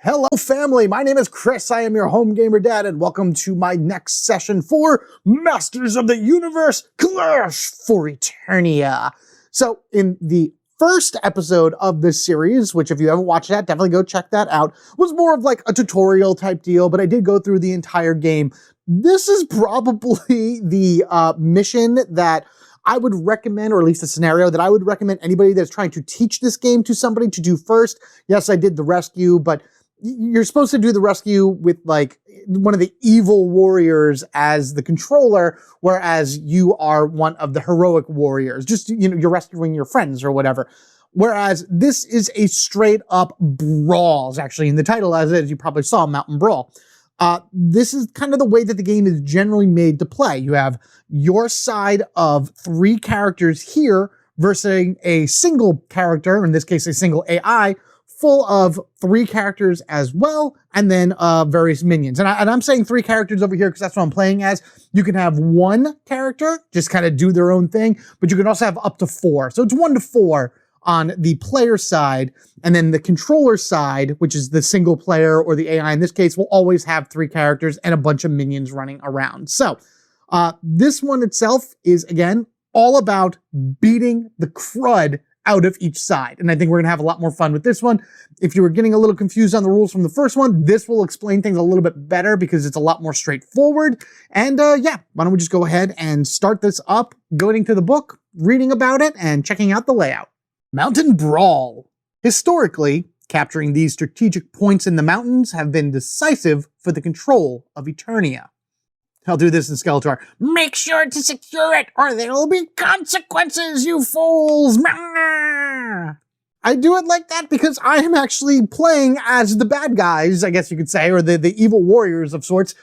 Hello family, my name is Chris, I am your home gamer dad, and welcome to my next session for Masters of the Universe Clash for Eternia. So in the first episode of this series, which if you haven't watched that, definitely go check that out, was more of like a tutorial type deal, but I did go through the entire game. This is probably the mission that I would recommend, or at least a scenario that I would recommend anybody that's trying to teach this game to somebody to do first. Yes, I did the rescue, but you're supposed to do the rescue with like one of the evil warriors as the controller, whereas you are one of the heroic warriors. Just, you know, you're rescuing your friends or whatever. Whereas this is a straight up brawl, actually in the title, as you probably saw, Mountain Brawl. This is kind of the way that the game is generally made to play. You have your side of 3 characters here versus a single character, in this case a single AI, full of 3 characters as well, and then various minions. And I'm saying 3 characters over here because that's what I'm playing as. You can have 1 character just kind of do their own thing, but you can also have up to 4. So it's 1 to 4 on the player side, and then the controller side, which is the single player or the AI in this case, will always have 3 characters and a bunch of minions running around. So this one itself is, again, all about beating the crud out of each side. And I think we're gonna have a lot more fun with this one. If you were getting a little confused on the rules from the first one, this will explain things a little bit better because it's a lot more straightforward. And yeah, why don't we just go ahead and start this up, going to the book, reading about it, and checking out the layout. Mountain Brawl. Historically, capturing these strategic points in the mountains have been decisive for the control of Eternia. I'll do this in Skeletor. Make sure to secure it, or there will be consequences, you fools! I do it like that because I am actually playing as the bad guys, I guess you could say, or the evil warriors of sorts.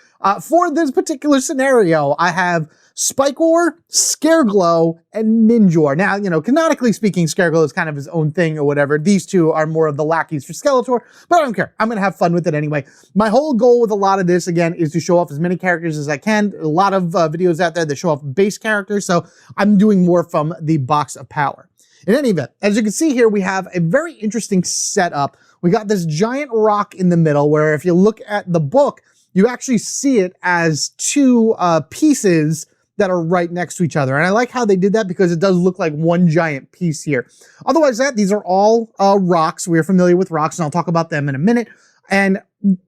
For this particular scenario, I have Spikor, Scareglow, and Ninjor. Now, you know, canonically speaking, Scareglow is kind of his own thing or whatever. These 2 are more of the lackeys for Skeletor, but I don't care. I'm going to have fun with it anyway. My whole goal with a lot of this, again, is to show off as many characters as I can. A lot of videos out there that show off base characters, so I'm doing more from the box of power. In any event, as you can see here, we have a very interesting setup. We got this giant rock in the middle where if you look at the book, you actually see it as 2 pieces that are right next to each other. And I like how they did that because it does look like one giant piece here. Otherwise, these are all rocks. We're familiar with rocks, and I'll talk about them in a minute. And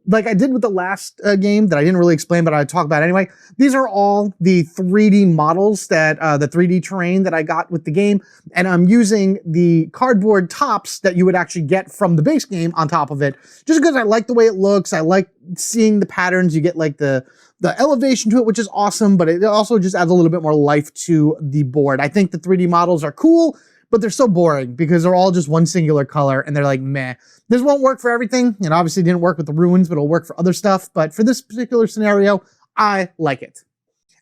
like I did with the last game that I didn't really explain, but I talk about anyway, these are all the 3D models that, the 3D terrain that I got with the game. And I'm using the cardboard tops that you would actually get from the base game on top of it, just because I like the way it looks. I like seeing the patterns. You get like the elevation to it, which is awesome, but it also just adds a little bit more life to the board. I think the 3D models are cool, but they're so boring because they're all just one singular color and they're like, meh. This won't work for everything. It obviously didn't work with the ruins, but it'll work for other stuff. But for this particular scenario, I like it.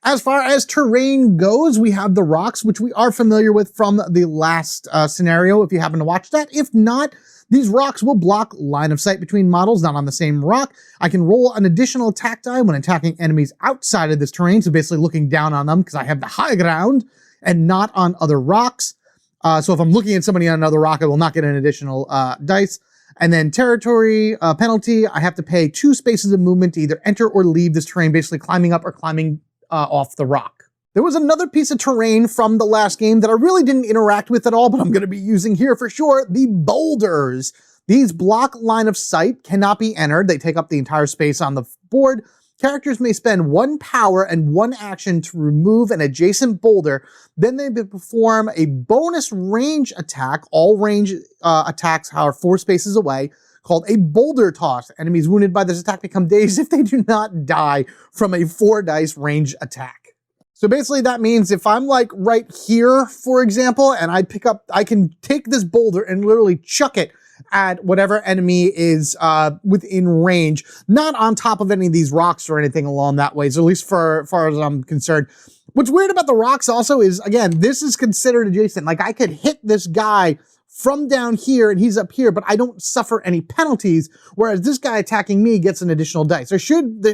As far as terrain goes, we have the rocks, which we are familiar with from the last scenario, if you happen to watch that. If not, these rocks will block line of sight between models, not on the same rock. I can roll an additional attack die when attacking enemies outside of this terrain, so basically looking down on them because I have the high ground and not on other rocks. So if I'm looking at somebody on another rock, I will not get an additional dice. And then territory penalty, I have to pay 2 spaces of movement to either enter or leave this terrain, basically climbing up or climbing off the rock. There was another piece of terrain from the last game that I really didn't interact with at all, but I'm going to be using here for sure, the boulders. These block line of sight, cannot be entered. They take up the entire space on the board. Characters may spend 1 power and 1 action to remove an adjacent boulder. Then they perform a bonus range attack. All range attacks are 4 spaces away, called a boulder toss. Enemies wounded by this attack become dazed if they do not die from a 4 dice range attack. So basically that means if I'm like right here, for example, and I can take this boulder and literally chuck it at whatever enemy is within range, not on top of any of these rocks or anything along that way, so at least for far as I'm concerned. What's weird about the rocks also is, again, this is considered adjacent. Like I could hit this guy from down here and he's up here, but I don't suffer any penalties, whereas this guy attacking me gets an additional dice. There should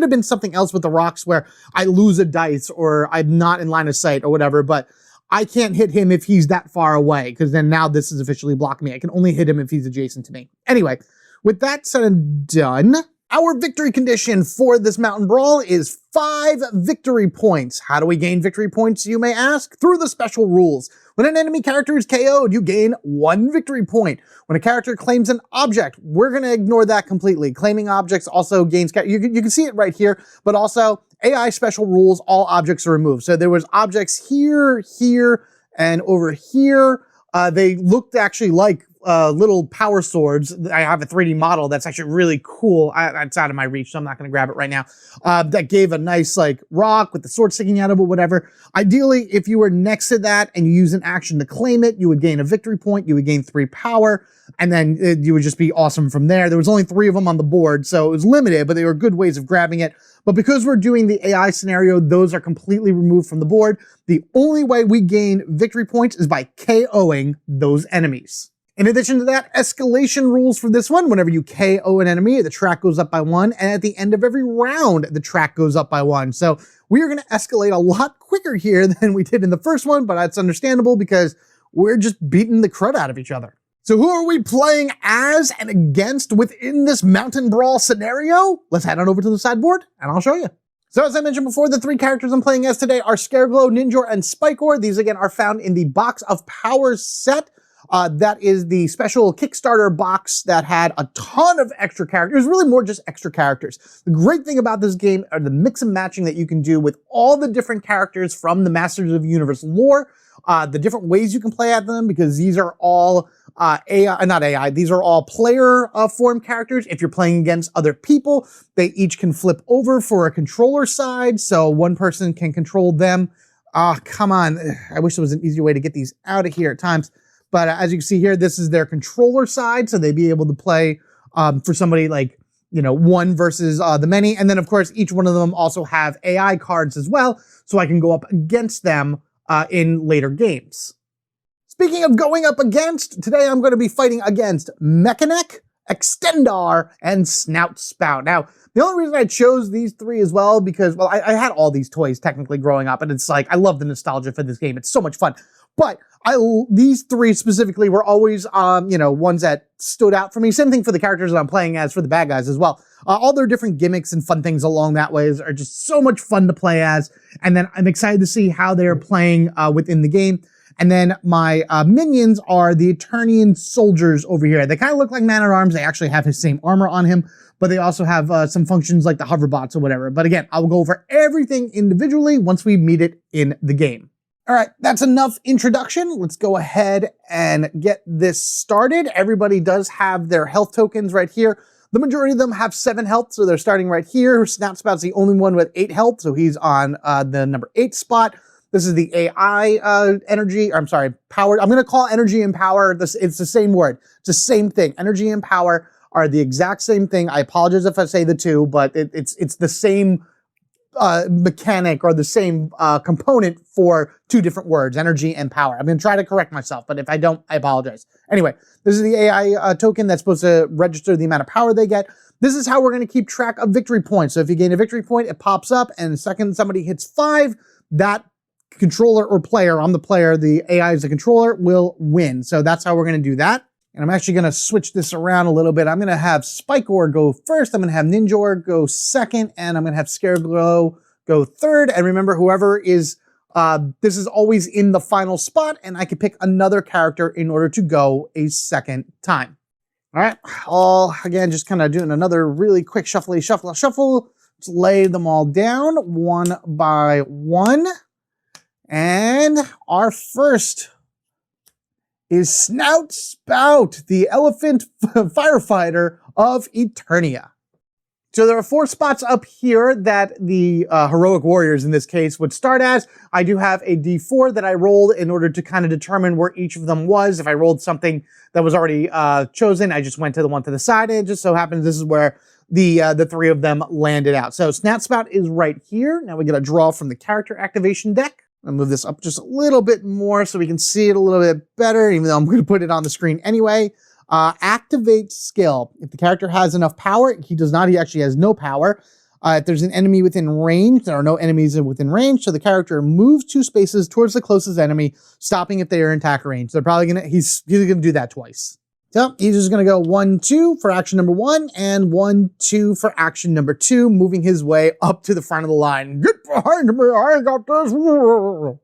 have been something else with the rocks where I lose a dice or I'm not in line of sight or whatever, but I can't hit him if he's that far away, because then now this is officially blocking me. I can only hit him if he's adjacent to me. Anyway, with that said and done, our victory condition for this Mountain Brawl is 5 victory points. How do we gain victory points, you may ask? Through the special rules. When an enemy character is KO'd, you gain 1 victory point. When a character claims an object, we're going to ignore that completely. Claiming objects also gains, you can see it right here, but also AI special rules, all objects are removed. So there was objects here, here, and over here. They looked actually like little power swords. I have a 3D model that's actually really cool. It's out of my reach, so I'm not going to grab it right now. That gave a nice like rock with the sword sticking out of it, whatever. Ideally, if you were next to that and you use an action to claim it, you would gain a victory point, you would gain 3 power, and then you would just be awesome from there. There was only 3 of them on the board, so it was limited, but they were good ways of grabbing it. But because we're doing the AI scenario, those are completely removed from the board. The only way we gain victory points is by KOing those enemies. In addition to that, escalation rules for this one. Whenever you KO an enemy, the track goes up by 1, and at the end of every round, the track goes up by 1. So we are going to escalate a lot quicker here than we did in the first one, but that's understandable because we're just beating the crud out of each other. So who are we playing as and against within this Mountain Brawl scenario? Let's head on over to the sideboard, and I'll show you. So as I mentioned before, the 3 characters I'm playing as today are Scareglow, Ninjor, and Spikor. These, again, are found in the Box of Power set. That is the special Kickstarter box that had a ton of extra characters. It was really more just extra characters. The great thing about this game are the mix and matching that you can do with all the different characters from the Masters of the Universe lore, the different ways you can play at them, because these are all these are all player form characters. If you're playing against other people, they each can flip over for a controller side, so one person can control them. Come on. I wish there was an easier way to get these out of here at times. But as you can see here, this is their controller side, so they'd be able to play for somebody like, you know, one versus the many. And then, of course, each one of them also have AI cards as well, so I can go up against them in later games. Speaking of going up against, today I'm going to be fighting against Mekaneck, Extendar, and Snout Spout. Now, the only reason I chose these 3 as well, because, well, I had all these toys technically growing up, and it's like, I love the nostalgia for this game. It's so much fun. But these 3 specifically were always, you know, ones that stood out for me. Same thing for the characters that I'm playing as for the bad guys as well. All their different gimmicks and fun things along that way are just so much fun to play as. And then I'm excited to see how they're playing within the game. And then my minions are the Eternian soldiers over here. They kind of look like Man-at-Arms. They actually have his same armor on him, but they also have some functions like the hoverbots or whatever. But again, I will go over everything individually once we meet it in the game. All right, that's enough introduction. Let's go ahead and get this started. Everybody does have their health tokens right here. The majority of them have 7 health, so they're starting right here. Snout Spout's the only one with 8 health, so he's on the number 8 spot. This is the AI power. I'm going to call energy and power. It's the same word. It's the same thing. Energy and power are the exact same thing. I apologize if I say the 2, but it's the same mechanic or the same component for 2 different words, energy and power. I'm going to try to correct myself, but if I don't, I apologize. Anyway, this is the AI token that's supposed to register the amount of power they get. This is how we're going to keep track of victory points. So if you gain a victory point, it pops up, and the second somebody hits 5, that controller or player, I'm the player, the AI is the controller, will win. So that's how we're going to do that. And I'm actually going to switch this around a little bit. I'm going to have Spikor go first. I'm going to have Ninjor go second. And I'm going to have Scareglow go third. And remember, whoever is, this is always in the final spot. And I can pick another character in order to go a second time. All right. Again, just kind of doing another really quick shuffle. Let's lay them all down one by one. And our first is Snout Spout, the elephant firefighter of Eternia. So there are 4 spots up here that the heroic warriors in this case would start as. I do have a D4 that I rolled in order to kind of determine where each of them was. If I rolled something that was already chosen, I just went to the one to the side, and it just so happens this is where the 3 of them landed out. So Snout Spout is right here. Now we get a draw from the character activation deck. I'll move this up just a little bit more so we can see it a little bit better, even though I'm going to put it on the screen anyway. Activate skill. If the character has enough power, he does not, he actually has no power. If there's an enemy within range, there are no enemies within range, so the character moves 2 spaces towards the closest enemy, stopping if they are in attack range. They're probably going to, he's going to do that twice. So he's just going to go 1, 2 for action number 1 and 1, 2 for action number 2, moving his way up to the front of the line. Get behind me, I got this. All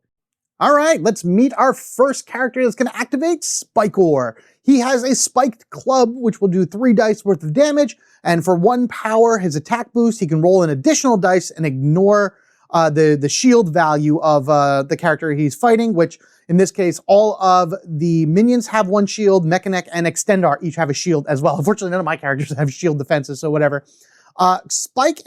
right, let's meet our first character that's going to activate, Spikor. He has a spiked club, which will do 3 dice worth of damage. And for 1 power, his attack boost, he can roll an additional dice and ignore the shield value of the character he's fighting, which in this case, all of the minions have 1 shield, Mekaneck and Extendar each have a shield as well. Unfortunately, none of my characters have shield defenses, so whatever. Spikor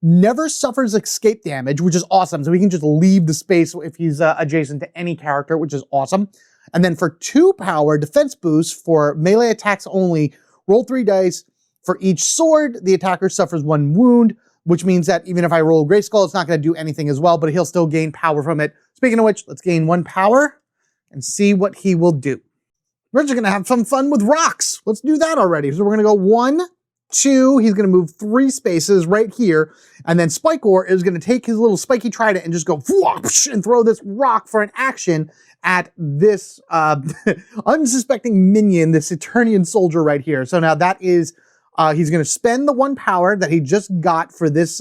never suffers escape damage, which is awesome. So he can just leave the space if he's adjacent to any character, which is awesome. And then for 2 power, defense boost for melee attacks only, roll 3 dice. For each sword, the attacker suffers 1 wound, which means that even if I roll Gray Skull, it's not going to do anything as well, but he'll still gain power from it. Speaking of which, let's gain 1 power and see what he will do. We're just going to have some fun with rocks. Let's do that already. So we're going to go 1, 2, he's going to move 3 spaces right here, and then Spikor is going to take his little spiky trident and just go whoosh, and throw this rock for an action at this unsuspecting minion, this Eternian soldier right here. So now that is, he's going to spend the 1 power that he just got for this,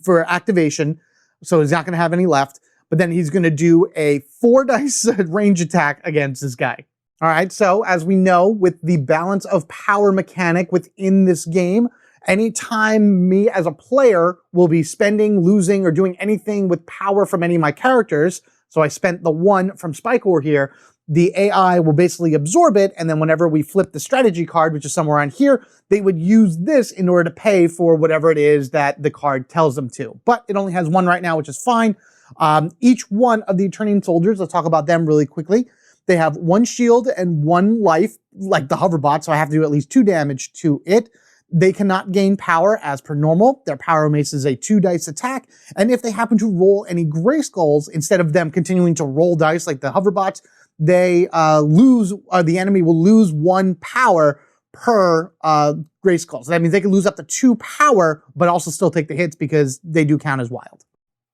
for activation, so he's not going to have any left, but then he's going to do a 4 dice range attack against this guy. All right, so as we know, with the balance of power mechanic within this game, anytime me as a player will be spending, losing, or doing anything with power from any of my characters, so I spent the 1 from Spikor here, the AI will basically absorb it, and then whenever we flip the strategy card, which is somewhere on here, they would use this in order to pay for whatever it is that the card tells them to. But it only has 1 right now, which is fine. Each one of the Eternian soldiers, let's talk about them really quickly. They have 1 shield and 1 life, like the hoverbot, so I have to do at least 2 damage to it. They cannot gain power as per normal. Their power mace is a 2 dice attack, and if they happen to roll any Gray Skulls, instead of them continuing to roll dice like the hoverbots, they the enemy will lose 1 power per Gray Skull. So that means they can lose up to 2 power, but also still take the hits because they do count as wild.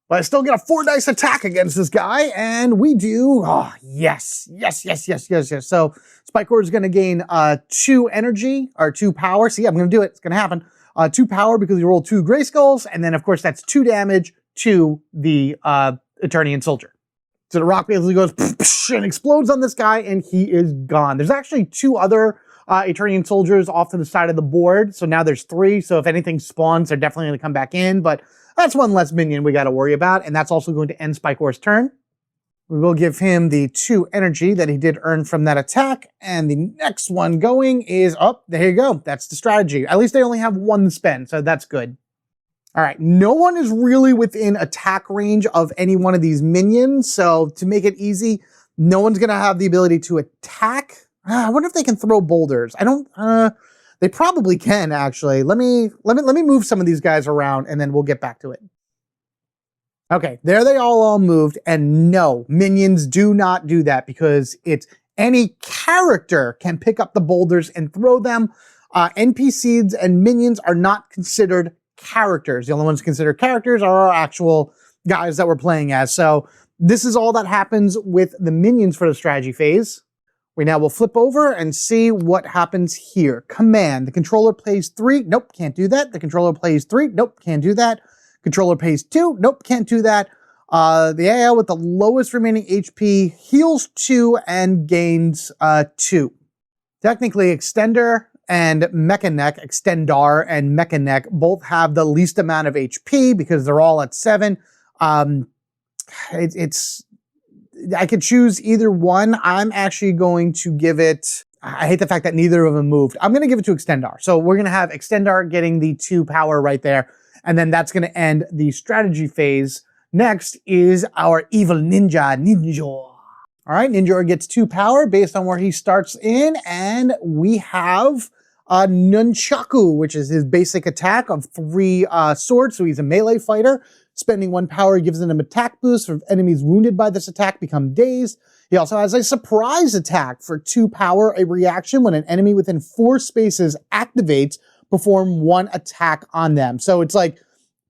But I still get a 4 dice attack against this guy, and we do, oh, yes. So Spikor is going to gain 2 energy, or 2 power. See, I'm going to do it. It's going to happen. 2 power because he rolled 2 Gray Skulls, and then, of course, that's 2 damage to the Eternian soldier. So the rock basically goes and explodes on this guy, and he is gone. There's actually 2 other Eternian soldiers off to the side of the board, so now there's 3. So if anything spawns, they're definitely going to come back in, but that's 1 less minion we got to worry about, and that's also going to end Spikor's turn. We will give him the 2 energy that he did earn from that attack, and the next one going is, oh, there you go. That's the strategy. At least they only have 1 spend, so that's good. All right, no one is really within attack range of any one of these minions, so to make it easy, no one's going to have the ability to attack. I wonder if they can throw boulders. I don't, they probably can, actually. Let me move some of these guys around, and then we'll get back to it. Okay, there they all moved, and no, minions do not do that because it's any character can pick up the boulders and throw them. NPCs and minions are not considered characters. The only ones considered characters are our actual guys that we're playing as. So this is all that happens with the minions for the strategy phase. We now will flip over and see what happens here. Command. The controller plays 3. Nope, can't do that. The controller plays 3. Nope, can't do that. Controller plays 2. Nope, can't do that. The AI with the lowest remaining HP heals 2 and gains 2. Technically, Extendar and Mekaneck, Extendar and Mekaneck both have the least amount of HP because they're all at 7. I could choose either one. I'm actually going to give it, I hate the fact that neither of them moved. I'm going to give it to Extendar. So we're going to have Extendar getting the 2 power right there. And then that's going to end the strategy phase. Next is our evil ninja, Ninjor. All right, Ninjor gets 2 power based on where he starts in. And we have Nunchaku, which is his basic attack of 3 swords. So he's a melee fighter. Spending 1 power gives him an attack boost. For enemies wounded by this attack become dazed. He also has a surprise attack for 2 power, a reaction when an enemy within 4 spaces activates, perform 1 attack on them. So it's like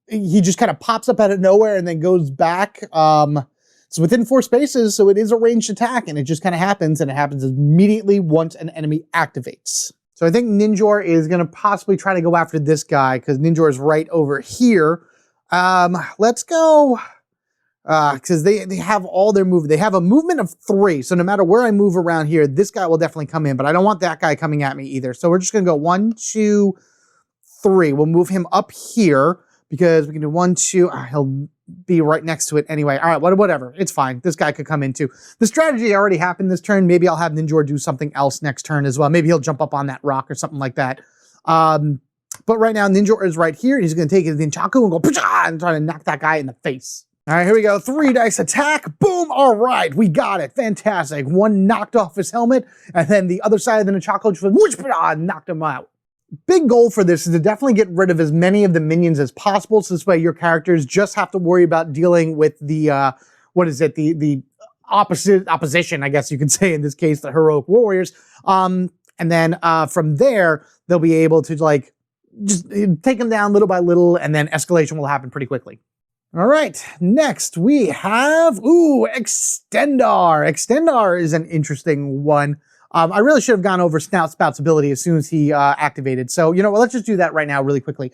he just kind of pops up out of nowhere and then goes back. It's It's within 4 spaces, so it is a ranged attack, and it just kind of happens, and it happens immediately once an enemy activates. So I think Ninjor is going to possibly try to go after this guy, because Ninjor is right over here. Let's go, because they have all their movement. They have a movement of 3, so no matter where I move around here, this guy will definitely come in, but I don't want that guy coming at me either. So we're just going to go 1, 2, 3. We'll move him up here, because we can do 1, 2, he'll be right next to it anyway. All right, whatever. It's fine. This guy could come in too. The strategy already happened this turn. Maybe I'll have Ninjor do something else next turn as well. Maybe he'll jump up on that rock or something like that. But right now, Ninjor is right here. He's going to take his Ninchaku and go and try to knock that guy in the face. All right, here we go. 3 dice attack. Boom. All right, we got it. Fantastic. One knocked off his helmet, and then the other side of the Ninchaku just knocked him out. Big goal for this is to definitely get rid of as many of the minions as possible, so this way your characters just have to worry about dealing with the, the opposition, I guess you could say in this case, the heroic warriors. And then from there, they'll be able to like, just take them down little by little, and then escalation will happen pretty quickly. All right, next we have, Extendar. Extendar is an interesting one. I really should have gone over Snout Spout's ability as soon as he activated. So, you know what, let's just do that right now really quickly.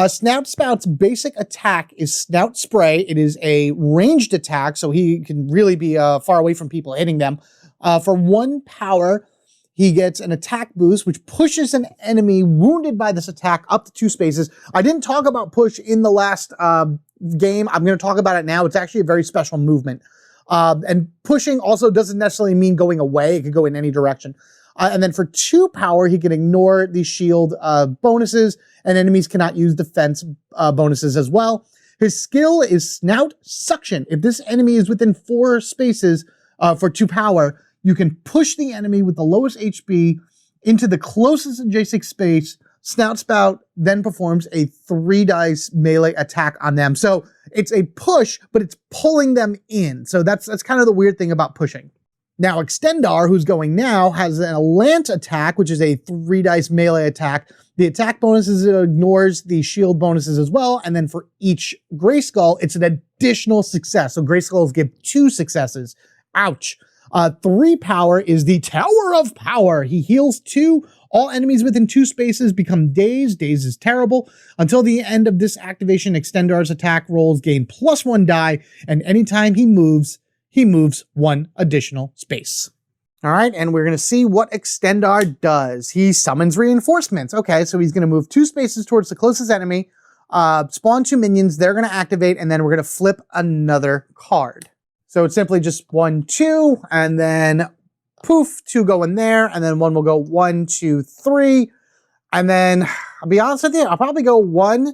Snout Spout's basic attack is Snout Spray. It is a ranged attack, so he can really be far away from people hitting them. For 1 power, he gets an attack boost, which pushes an enemy wounded by this attack up to 2 spaces. I didn't talk about push in the last game. I'm going to talk about it now. It's actually a very special movement. And pushing also doesn't necessarily mean going away. It could go in any direction. And then for 2 power, he can ignore the shield bonuses, and enemies cannot use defense bonuses as well. His skill is Snout Suction. If this enemy is within 4 spaces for 2 power, you can push the enemy with the lowest HP into the closest adjacent space. Snout Spout then performs a 3 dice melee attack on them. So it's a push, but it's pulling them in. So that's kind of the weird thing about pushing. Now, Extendar, who's going now, has an Lance attack, which is a 3 dice melee attack. The attack bonuses, it ignores the shield bonuses as well. And then for each Grayskull, it's an additional success. So Grayskulls give 2 successes. Ouch. 3 power is the Tower of Power. He heals 2. All enemies within 2 spaces become dazed. Dazed is terrible. Until the end of this activation, Extendar's attack rolls gain +1 die, and anytime he moves 1 additional space. All right, and we're going to see what Extendar does. He summons reinforcements. Okay, so he's going to move 2 spaces towards the closest enemy, spawn 2 minions, they're going to activate, and then we're going to flip another card. So it's simply just 1, 2, and then poof, 2 go in there, and then 1 will go 1, 2, 3. And then, I'll be honest with you, I'll probably go 1,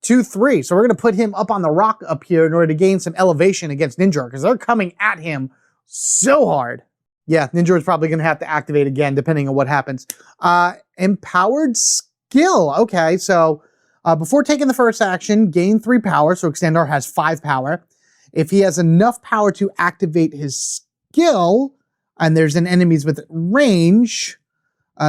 2, 3. So we're going to put him up on the rock up here in order to gain some elevation against Ninjor, because they're coming at him so hard. Yeah, Ninjor is probably going to have to activate again, depending on what happens. Empowered skill. Okay, so before taking the first action, gain 3 power. So Extendar has 5 power. If he has enough power to activate his skill, and there's an enemies with range,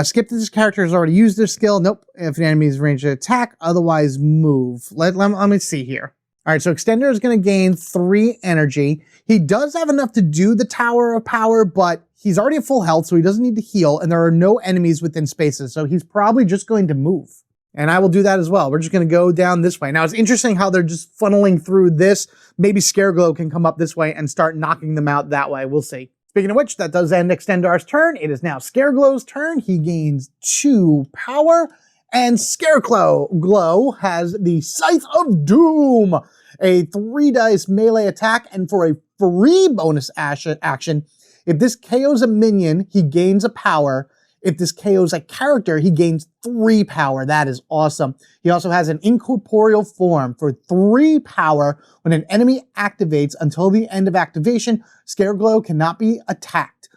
skip this character has already used their skill. Nope. If an enemy is range to attack, otherwise move. Let me see here. All right, so Extendar is going to gain 3 energy. He does have enough to do the Tower of Power, but he's already at full health, so he doesn't need to heal, and there are no enemies within spaces, so he's probably just going to move. And I will do that as well. We're just going to go down this way. Now, it's interesting how they're just funneling through this. Maybe Scareglow can come up this way and start knocking them out that way. We'll see. Speaking of which, that does end Extendar's turn. It is now Scareglow's turn. He gains 2 power. And Scareglow has the Scythe of Doom, a 3 dice melee attack. And for a free bonus action, if this KOs a minion, he gains a power. If this KOs a character, he gains 3 power. That is awesome. He also has an incorporeal form for 3 power. When an enemy activates until the end of activation, Scareglow cannot be attacked.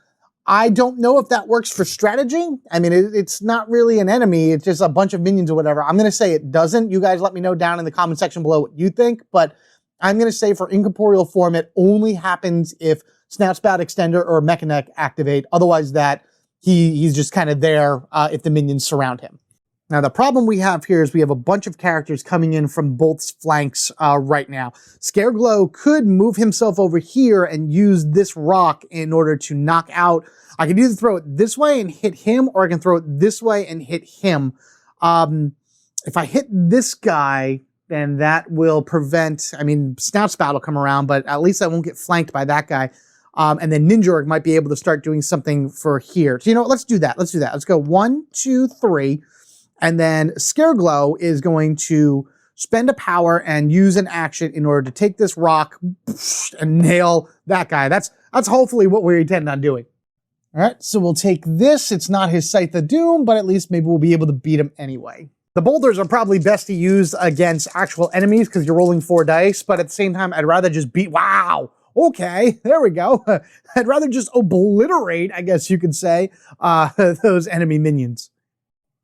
I don't know if that works for strategy. I mean, it's not really an enemy. It's just a bunch of minions or whatever. I'm going to say it doesn't. You guys let me know down in the comment section below what you think. But I'm going to say for incorporeal form, it only happens if Snout Spout, Extender, or Mekaneck activate. Otherwise, he's just kind of there if the minions surround him. Now, the problem we have here is we have a bunch of characters coming in from both flanks right now. Scareglow could move himself over here and use this rock in order to knock out. I can either throw it this way and hit him, or I can throw it this way and hit him. If I hit this guy, then that will prevent, I mean, Snout Spout will come around, but at least I won't get flanked by that guy. And then Ninjor might be able to start doing something for here. So, you know what, let's do that. Let's do that. Let's go 1, 2, 3. And then Scareglow is going to spend a power and use an action in order to take this rock and nail that guy. That's hopefully what we intend on doing. All right, so we'll take this. It's not his Scythe of Doom, but at least maybe we'll be able to beat him anyway. The boulders are probably best to use against actual enemies because you're rolling 4 dice, but at the same time, I'd rather just beat, wow, okay, there we go. I'd rather just obliterate, I guess you could say, those enemy minions.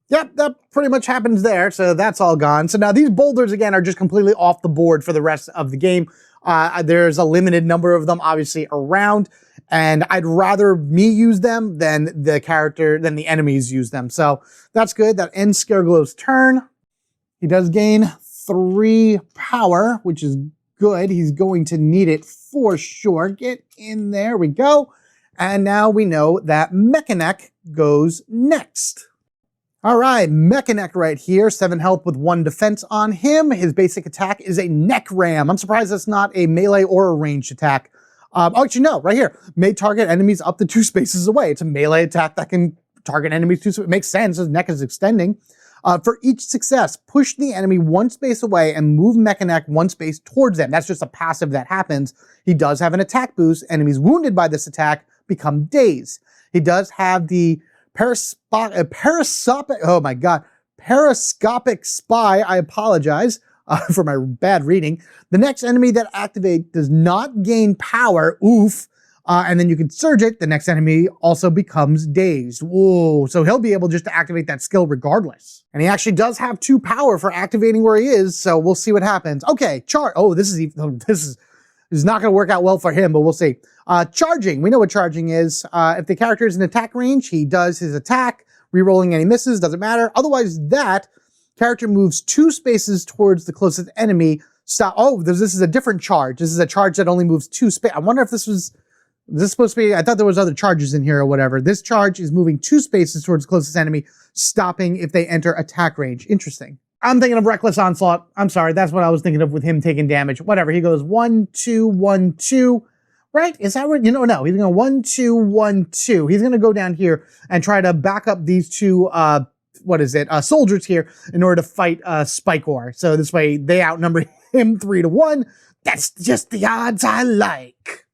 Yep, that pretty much happens there, so that's all gone. So now these boulders, again, are just completely off the board for the rest of the game. There's a limited number of them, obviously, around, and I'd rather me use them than the enemies use them. So that's good. That ends Scareglow's turn. He does gain 3 power, which is good. He's going to need it for sure. Get in there, we go. And now we know that Mekaneck goes next. All right, Mekaneck right here, 7 health with 1 defense on him. His basic attack is a neck ram. I'm surprised that's not a melee or a ranged attack. Oh, actually, no, right here. May target enemies up to 2 spaces away. It's a melee attack that can target enemies 2 spaces. It makes sense, his neck is extending. For each success, push the enemy 1 space away and move Mekaneck 1 space towards them. That's just a passive that happens. He does have an attack boost. Enemies wounded by this attack become dazed. He does have the periscopic spy. I apologize for my bad reading. The next enemy that activates does not gain power. Oof. And then you can surge it. The next enemy also becomes dazed. Whoa. So he'll be able just to activate that skill regardless. And he actually does have 2 power for activating where he is. So we'll see what happens. Okay. Oh, this is not going to work out well for him, but we'll see. Charging. We know what charging is. If the character is in attack range, he does his attack. Rerolling any misses, doesn't matter. Otherwise, that character moves 2 spaces towards the closest enemy. Stop. Oh, this is a different charge. This is a charge that only moves 2 spaces. I wonder if this is supposed to be, I thought there was other charges in here or whatever. This charge is moving 2 spaces towards the closest enemy, stopping if they enter attack range. Interesting. I'm thinking of Reckless Onslaught. I'm sorry, that's what I was thinking of with him taking damage. Whatever, he goes 1, 2, 1, 2. Right? Is that right? You know, no, he's going 1, 2, 1, 2. He's going to go down here and try to back up these 2, soldiers here in order to fight Spikor. So this way they outnumber him 3 to 1. That's just the odds I like.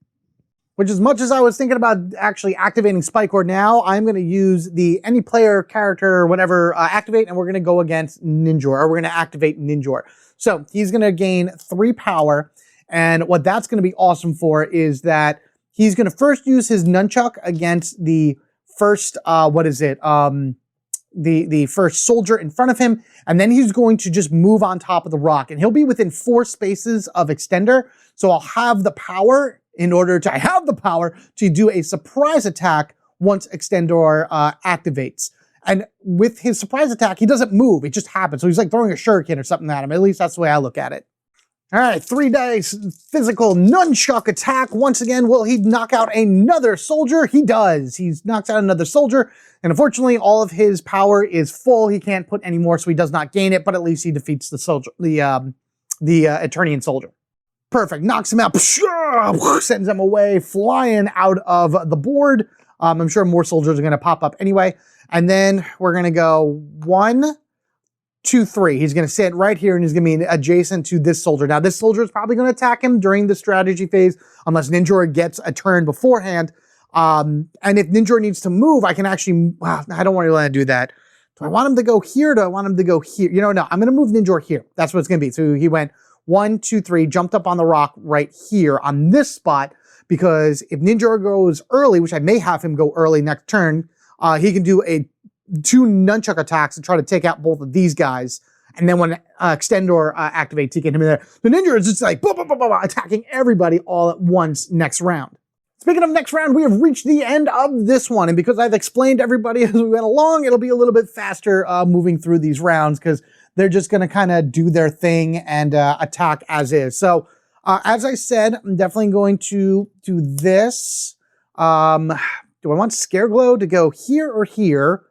Which, as much as I was thinking about actually activating Spikor now, I'm going to use the any player character or whatever activate, and we're going to go against Ninjor, or we're going to activate Ninjor. So he's going to gain 3 power, and what that's going to be awesome for is that he's going to first use his nunchuck against the first, the first soldier in front of him, and then he's going to just move on top of the rock, and he'll be within 4 spaces of Extendar, so I'll have the power to do a surprise attack once Extendar activates. And with his surprise attack, he doesn't move, it just happens. So he's like throwing a shuriken or something at him. At least that's the way I look at it. All right, 3 dice, physical nunchuck attack. Once again, will he knock out another soldier? He does. He knocks out another soldier. And unfortunately, all of his power is full. He can't put any more, so he does not gain it, but at least he defeats the soldier, the Eternian soldier. Perfect, knocks him out, sends him away, flying out of the board. I'm sure more soldiers are going to pop up anyway. And then we're going to go 1, 2, 3. He's going to sit right here and he's going to be adjacent to this soldier. Now, this soldier is probably going to attack him during the strategy phase, unless Ninjor gets a turn beforehand. And if Ninjor needs to move, I can actually, I don't want to do that. Do I want him to go here? Do I want him to go here? You know, no, I'm going to move Ninjor here. That's what it's going to be. So he went 1, 2, 3, jumped up on the rock right here on this spot, because if Ninjor goes early, which I may have him go early next turn, he can do 2 nunchuck attacks and try to take out both of these guys. And then when Extendar activates, he can hit him in there. The Ninja is just like attacking everybody all at once next round. It's Speaking of next round, we have reached the end of this one. And because I've explained to everybody as we went along, it'll be a little bit faster moving through these rounds because they're just going to kind of do their thing and attack as is. So as I said, I'm definitely going to do this. Do I want Scareglow to go here or here?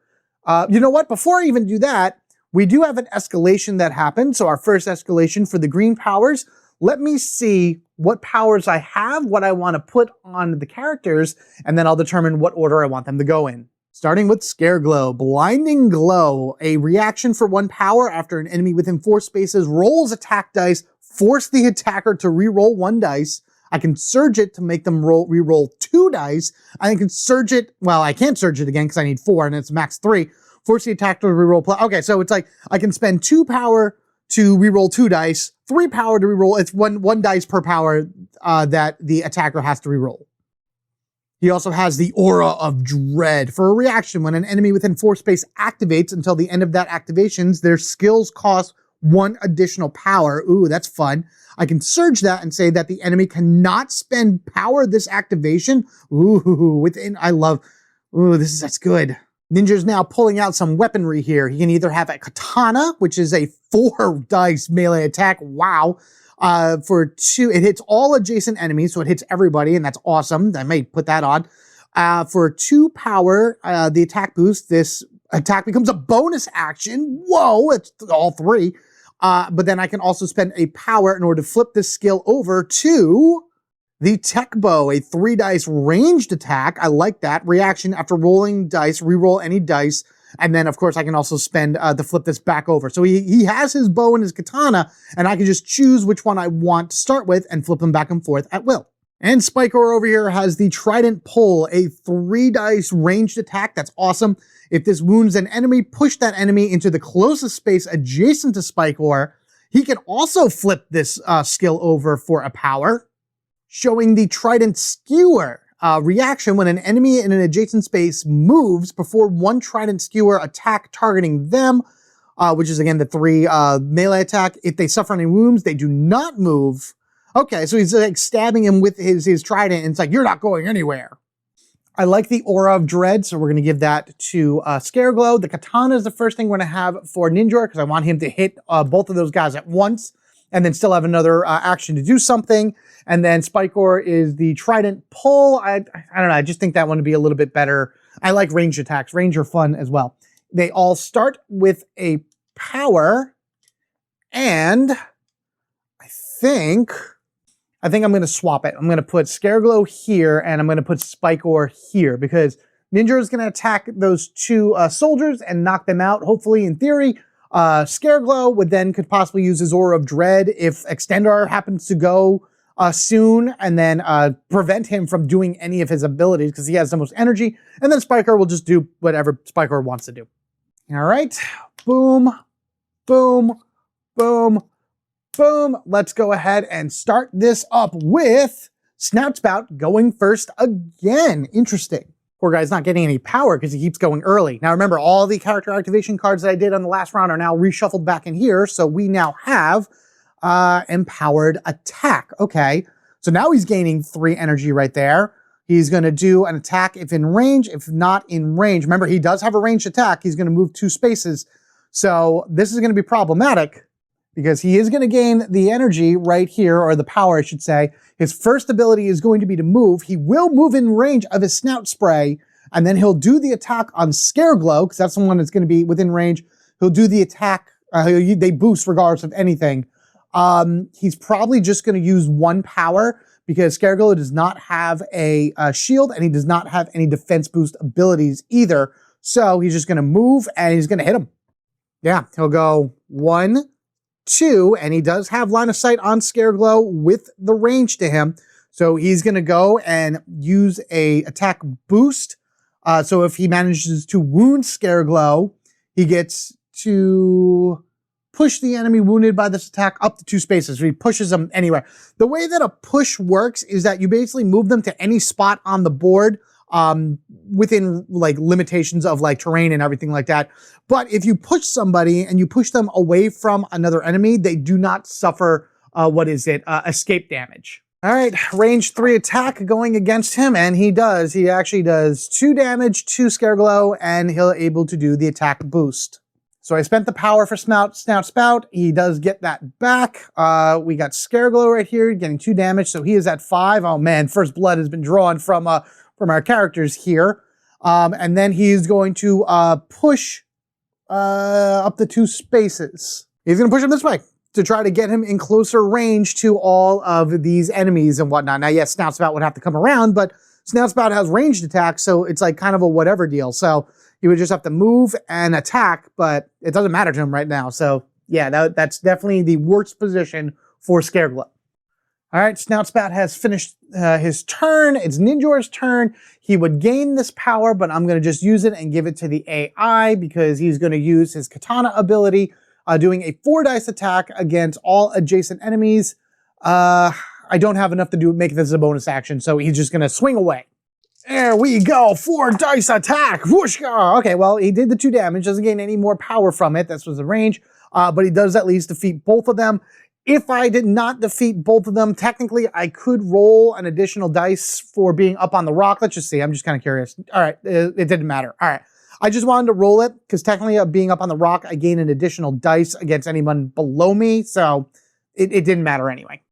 You know what? Before I even do that, we do have an escalation that happened. So our first escalation for the green powers. Let me see what powers I have, what I want to put on the characters, and then I'll determine what order I want them to go in. Starting with Scareglow, Blinding Glow, a reaction for 1 power after an enemy within 4 spaces rolls attack dice, force the attacker to re-roll 1 dice. I can surge it to make them re-roll 2 dice. I can surge it, well, I can't surge it again because I need 4 and it's max 3. Force the attacker to re-roll, okay, so it's like I can spend 2 power to re-roll 2 dice, 3 power to re-roll. It's one dice per power that the attacker has to re-roll. He also has the Aura of Dread. For a reaction, when an enemy within 4 space activates until the end of that activation, their skills cost 1 additional power. Ooh, that's fun. I can surge that and say that the enemy cannot spend power this activation. Ooh, that's good. Ninja's now pulling out some weaponry here. He can either have a katana, which is a 4 dice melee attack. Wow. For 2, it hits all adjacent enemies, so it hits everybody, and that's awesome. I may put that on. For 2 power, the attack boost, this attack becomes a bonus action. Whoa, it's all 3. But then I can also spend a power in order to flip this skill over to the Tech Bow, a 3 dice ranged attack. I like that. Reaction after rolling dice, reroll any dice. And then, of course, I can also spend to flip this back over. So he has his bow and his katana, and I can just choose which one I want to start with and flip them back and forth at will. And Spikor over here has the Trident Pull, a 3 dice ranged attack. That's awesome. If this wounds an enemy, push that enemy into the closest space adjacent to Spikor. He can also flip this skill over for a power, showing the Trident Skewer. Reaction when an enemy in an adjacent space moves before 1 Trident Skewer attack targeting them, which is again the 3 melee attack. If they suffer any wounds, they do not move. Okay, so he's like stabbing him with his trident, and it's like, you're not going anywhere. I like the Aura of Dread, so we're going to give that to Scareglow. The katana is the first thing we're going to have for Ninjor, because I want him to hit both of those guys at once, and then still have another action to do something. And then Spikor is the Trident Pull. I don't know, I just think that one would be a little bit better. I like ranged attacks. Range are fun as well. They all start with a power, and I think I'm going to swap it. I'm going to put Scareglow here, and I'm going to put Spikor here, because Ninjor is going to attack those 2 soldiers and knock them out, hopefully, in theory. Scareglow would then could possibly use his Aura of Dread if Extendar happens to go soon, and then prevent him from doing any of his abilities because he has the most energy. And then Spikor will just do whatever Spikor wants to do. All right. Boom, boom, boom, boom. Let's go ahead and start this up with Snout Spout going first again. Interesting. Poor guy's not getting any power because he keeps going early. Now remember, all the character activation cards that I did on the last round are now reshuffled back in here. So we now have empowered attack. Okay, so now he's gaining 3 energy right there. He's going to do an attack if in range, if not in range. Remember, he does have a ranged attack. He's going to move 2 spaces. So this is going to be problematic because he is going to gain the energy right here, or the power, I should say. His first ability is going to be to move. He will move in range of his Snout Spray, and then he'll do the attack on Scareglow, because that's the one that's going to be within range. He'll do the attack. They boost regardless of anything. He's probably just going to use 1 power because Scareglow does not have a shield, and he does not have any defense boost abilities either. So he's just going to move, and he's going to hit him. Yeah, he'll go 1, 2, and he does have line of sight on Scareglow with the range to him. So he's going to go and use a attack boost. So if he manages to wound Scareglow, he gets to push the enemy wounded by this attack up to 2 spaces. So he pushes them anywhere. The way that a push works is that you basically move them to any spot on the board within like limitations of like terrain and everything like that. But if you push somebody and you push them away from another enemy, they do not suffer escape damage. All right, range 3 attack going against him, and he does. He actually does 2 damage to Scareglow, and he'll able to do the attack boost. So I spent the power for Snout Spout. He does get that back. We got Scareglow right here getting 2 damage, so he is at 5. Oh man, first blood has been drawn from our characters here. And then he's going to push up the 2 spaces. He's going to push him this way to try to get him in closer range to all of these enemies and whatnot. Now, yes, Snout Spout would have to come around, but Snout Spout has ranged attacks, so it's like kind of a whatever deal. So he would just have to move and attack, but it doesn't matter to him right now. So yeah, that's definitely the worst position for Scareglow. All right, Snout Spout has finished his turn. It's Ninjor's turn. He would gain this power, but I'm going to just use it and give it to the AI because he's going to use his Katana ability, doing a 4 dice attack against all adjacent enemies. I don't have enough to make this a bonus action, so he's just going to swing away. There we go, 4 dice attack. Whoosh! Okay, well, he did the 2 damage. Doesn't gain any more power from it. This was the range, but he does at least defeat both of them. If I did not defeat both of them, technically I could roll an additional dice for being up on the rock. Let's just see. I'm just kind of curious. All right, it didn't matter. All right. I just wanted to roll it because technically being up on the rock, I gain an additional dice against anyone below me. So it didn't matter anyway.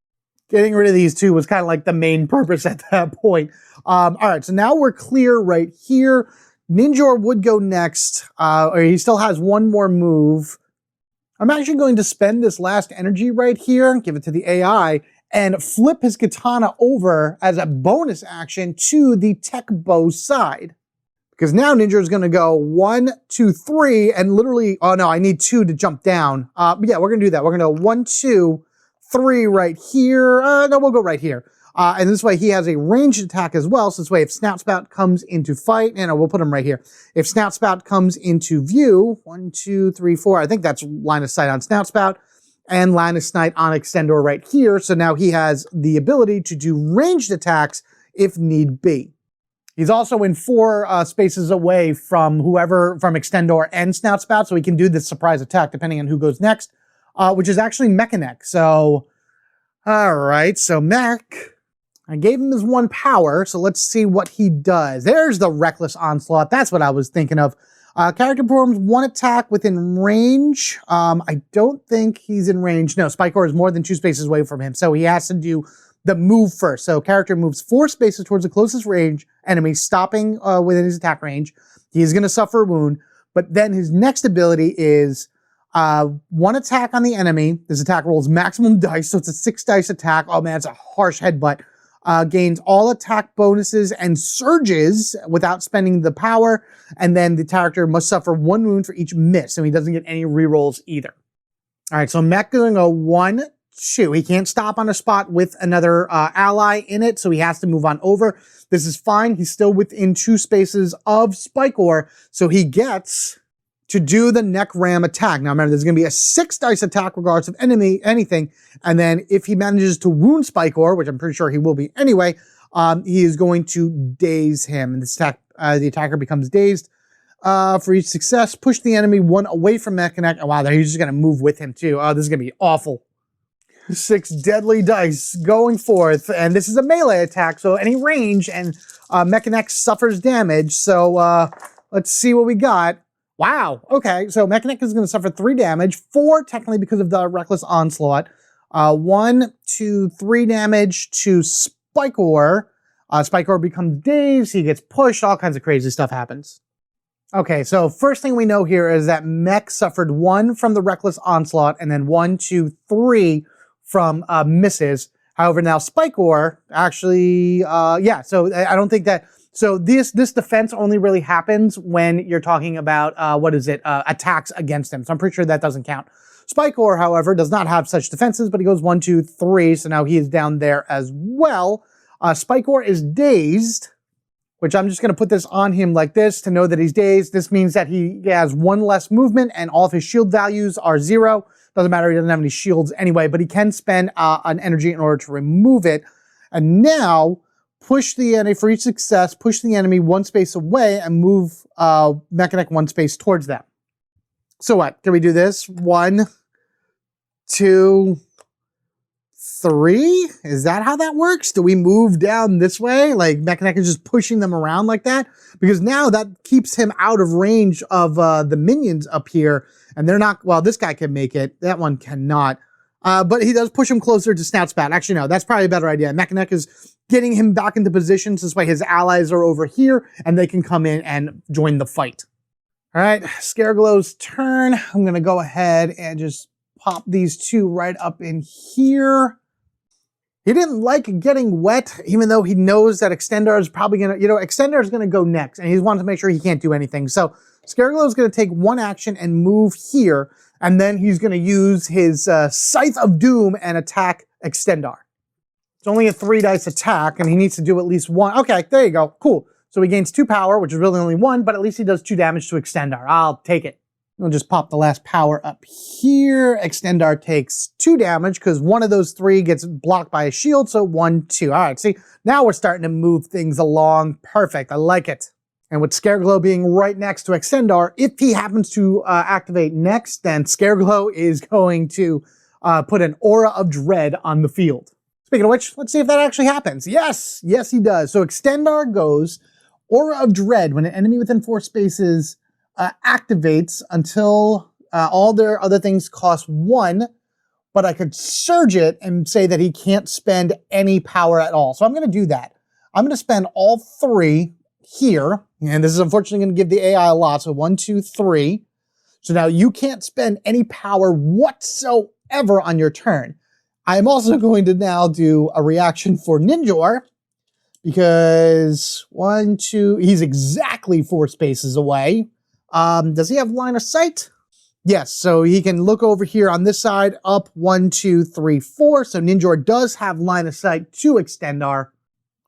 Getting rid of these 2 was kind of like the main purpose at that point. All right, so now we're clear right here. Ninjor would go next, or he still has 1 more move. I'm actually going to spend this last energy right here, give it to the AI, and flip his katana over as a bonus action to the tech bow side. Because now Ninja is going to go 1, 2, 3, and literally, oh no, I need 2 to jump down. But yeah, we're going to do that. We're going to go 1, 2, 3 right here. No, we'll go right here. And this way he has a ranged attack as well. So this way if Snout Spout comes into fight, we'll put him right here. If Snout Spout comes into view, 1, 2, 3, 4, I think that's line of sight on Snout Spout, and line of sight on Extendar right here. So now he has the ability to do ranged attacks if need be. He's also in 4 spaces away from from Extendar and Snout Spout, so he can do this surprise attack depending on who goes next, which is actually Mekaneck. So, all right, so Mech, I gave him his 1 power, so let's see what he does. There's the Reckless Onslaught. That's what I was thinking of. Character performs 1 attack within range. I don't think he's in range. No, Spikor is more than 2 spaces away from him, so he has to do the move first. So character moves 4 spaces towards the closest range enemy, stopping within his attack range. He's going to suffer a wound, but then his next ability is 1 attack on the enemy. This attack rolls maximum dice, so it's a 6 dice attack. Oh man, it's a harsh headbutt. Gains all attack bonuses and surges without spending the power, and then the character must suffer 1 wound for each miss, and he doesn't get any rerolls either. All right, so Mech is going to go 1, 2. He can't stop on a spot with another ally in it, so he has to move on over. This is fine. He's still within 2 spaces of Spikor, so he gets to do the neck ram attack. Now remember, there's going to be a 6 dice attack regardless of anything, and then if he manages to wound Spikor, which I'm pretty sure he will be anyway, he is going to daze him, and this attack, the attacker becomes dazed. For each success, push the enemy 1 away from Mekaneck. Oh wow, he's just going to move with him too. Oh, this is going to be awful. 6 deadly dice going forth, and this is a melee attack, so any range, and Mekaneck suffers damage. So let's see what we got. Wow, okay, so Mekaneck is going to suffer 3 damage, 4 technically because of the Reckless Onslaught. 1, 2, 3 damage to Spikor. Spikor becomes dazed, he gets pushed, all kinds of crazy stuff happens. Okay, so first thing we know here is that Mech suffered 1 from the Reckless Onslaught, and then 1, 2, 3 from misses. However, now Spikor actually, yeah, so I don't think that, so this defense only really happens when you're talking about, attacks against him. So I'm pretty sure that doesn't count. Spikor, however, does not have such defenses, but he goes 1, 2, 3, so now he is down there as well. Spikor is dazed, which I'm just going to put this on him like this to know that he's dazed. This means that he has 1 less movement and all of his shield values are 0. Doesn't matter, he doesn't have any shields anyway, but he can spend an energy in order to remove it. And now, push the enemy, for each success, push the enemy 1 space away and move Mekaneck 1 space towards them. So what? Can we do this? 1, 2, 3? Is that how that works? Do we move down this way? Like Mekaneck is just pushing them around like that? Because now that keeps him out of range of the minions up here. And they're not, well, this guy can make it. That one cannot. But he does push him closer to Snout Spout. Actually, no, that's probably a better idea. Mekaneck is getting him back into position. So this way his allies are over here and they can come in and join the fight. All right, Scareglow's turn. I'm going to go ahead and just pop these two right up in here. He didn't like getting wet, even though he knows that Extendar is probably going to, Extendar is going to go next, and he wants to make sure he can't do anything. So Scareglow is going to take one action and move here, and then he's going to use his Scythe of Doom and attack Extendar. It's only a 3-dice attack, and he needs to do at least one. Okay, there you go. Cool. So he gains 2 power, which is really only 1, but at least he does 2 damage to Extendar. I'll take it. We'll just pop the last power up here. Extendar takes 2 damage because one of those 3 gets blocked by a shield. So 1, 2. All right, see, now we're starting to move things along. Perfect, I like it. And with Scareglow being right next to Extendar, if he happens to activate next, then Scareglow is going to put an Aura of Dread on the field. Speaking of which, let's see if that actually happens. Yes, yes he does. So Extendar goes Aura of Dread when an enemy within 4 spaces activates until all their other things cost 1, but I could surge it and say that he can't spend any power at all. So I'm going to do that. I'm going to spend all 3 here, and this is unfortunately going to give the AI a lot. So 1, 2, 3. So now you can't spend any power whatsoever on your turn. I'm also going to now do a reaction for Ninjor, because 1, 2, he's exactly 4 spaces away. Does he have line of sight? Yes, so he can look over here on this side, up 1, 2, 3, 4. So Ninjor does have line of sight to Extendar.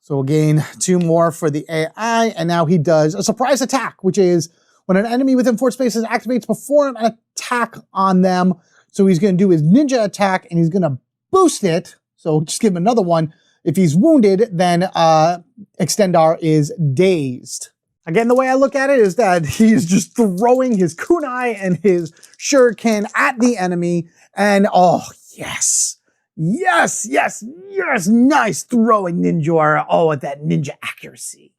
So we'll gain 2 more for the AI, and now he does a surprise attack, which is when an enemy within 4 spaces activates before an attack on them. So he's going to do his ninja attack, and he's going to boost it. So just give him another one. If he's wounded, then Extendar is dazed. Again, the way I look at it is that he's just throwing his kunai and his shuriken at the enemy. And oh, yes. Yes, yes, yes. Nice throwing, Ninjor. Oh, at that ninja accuracy.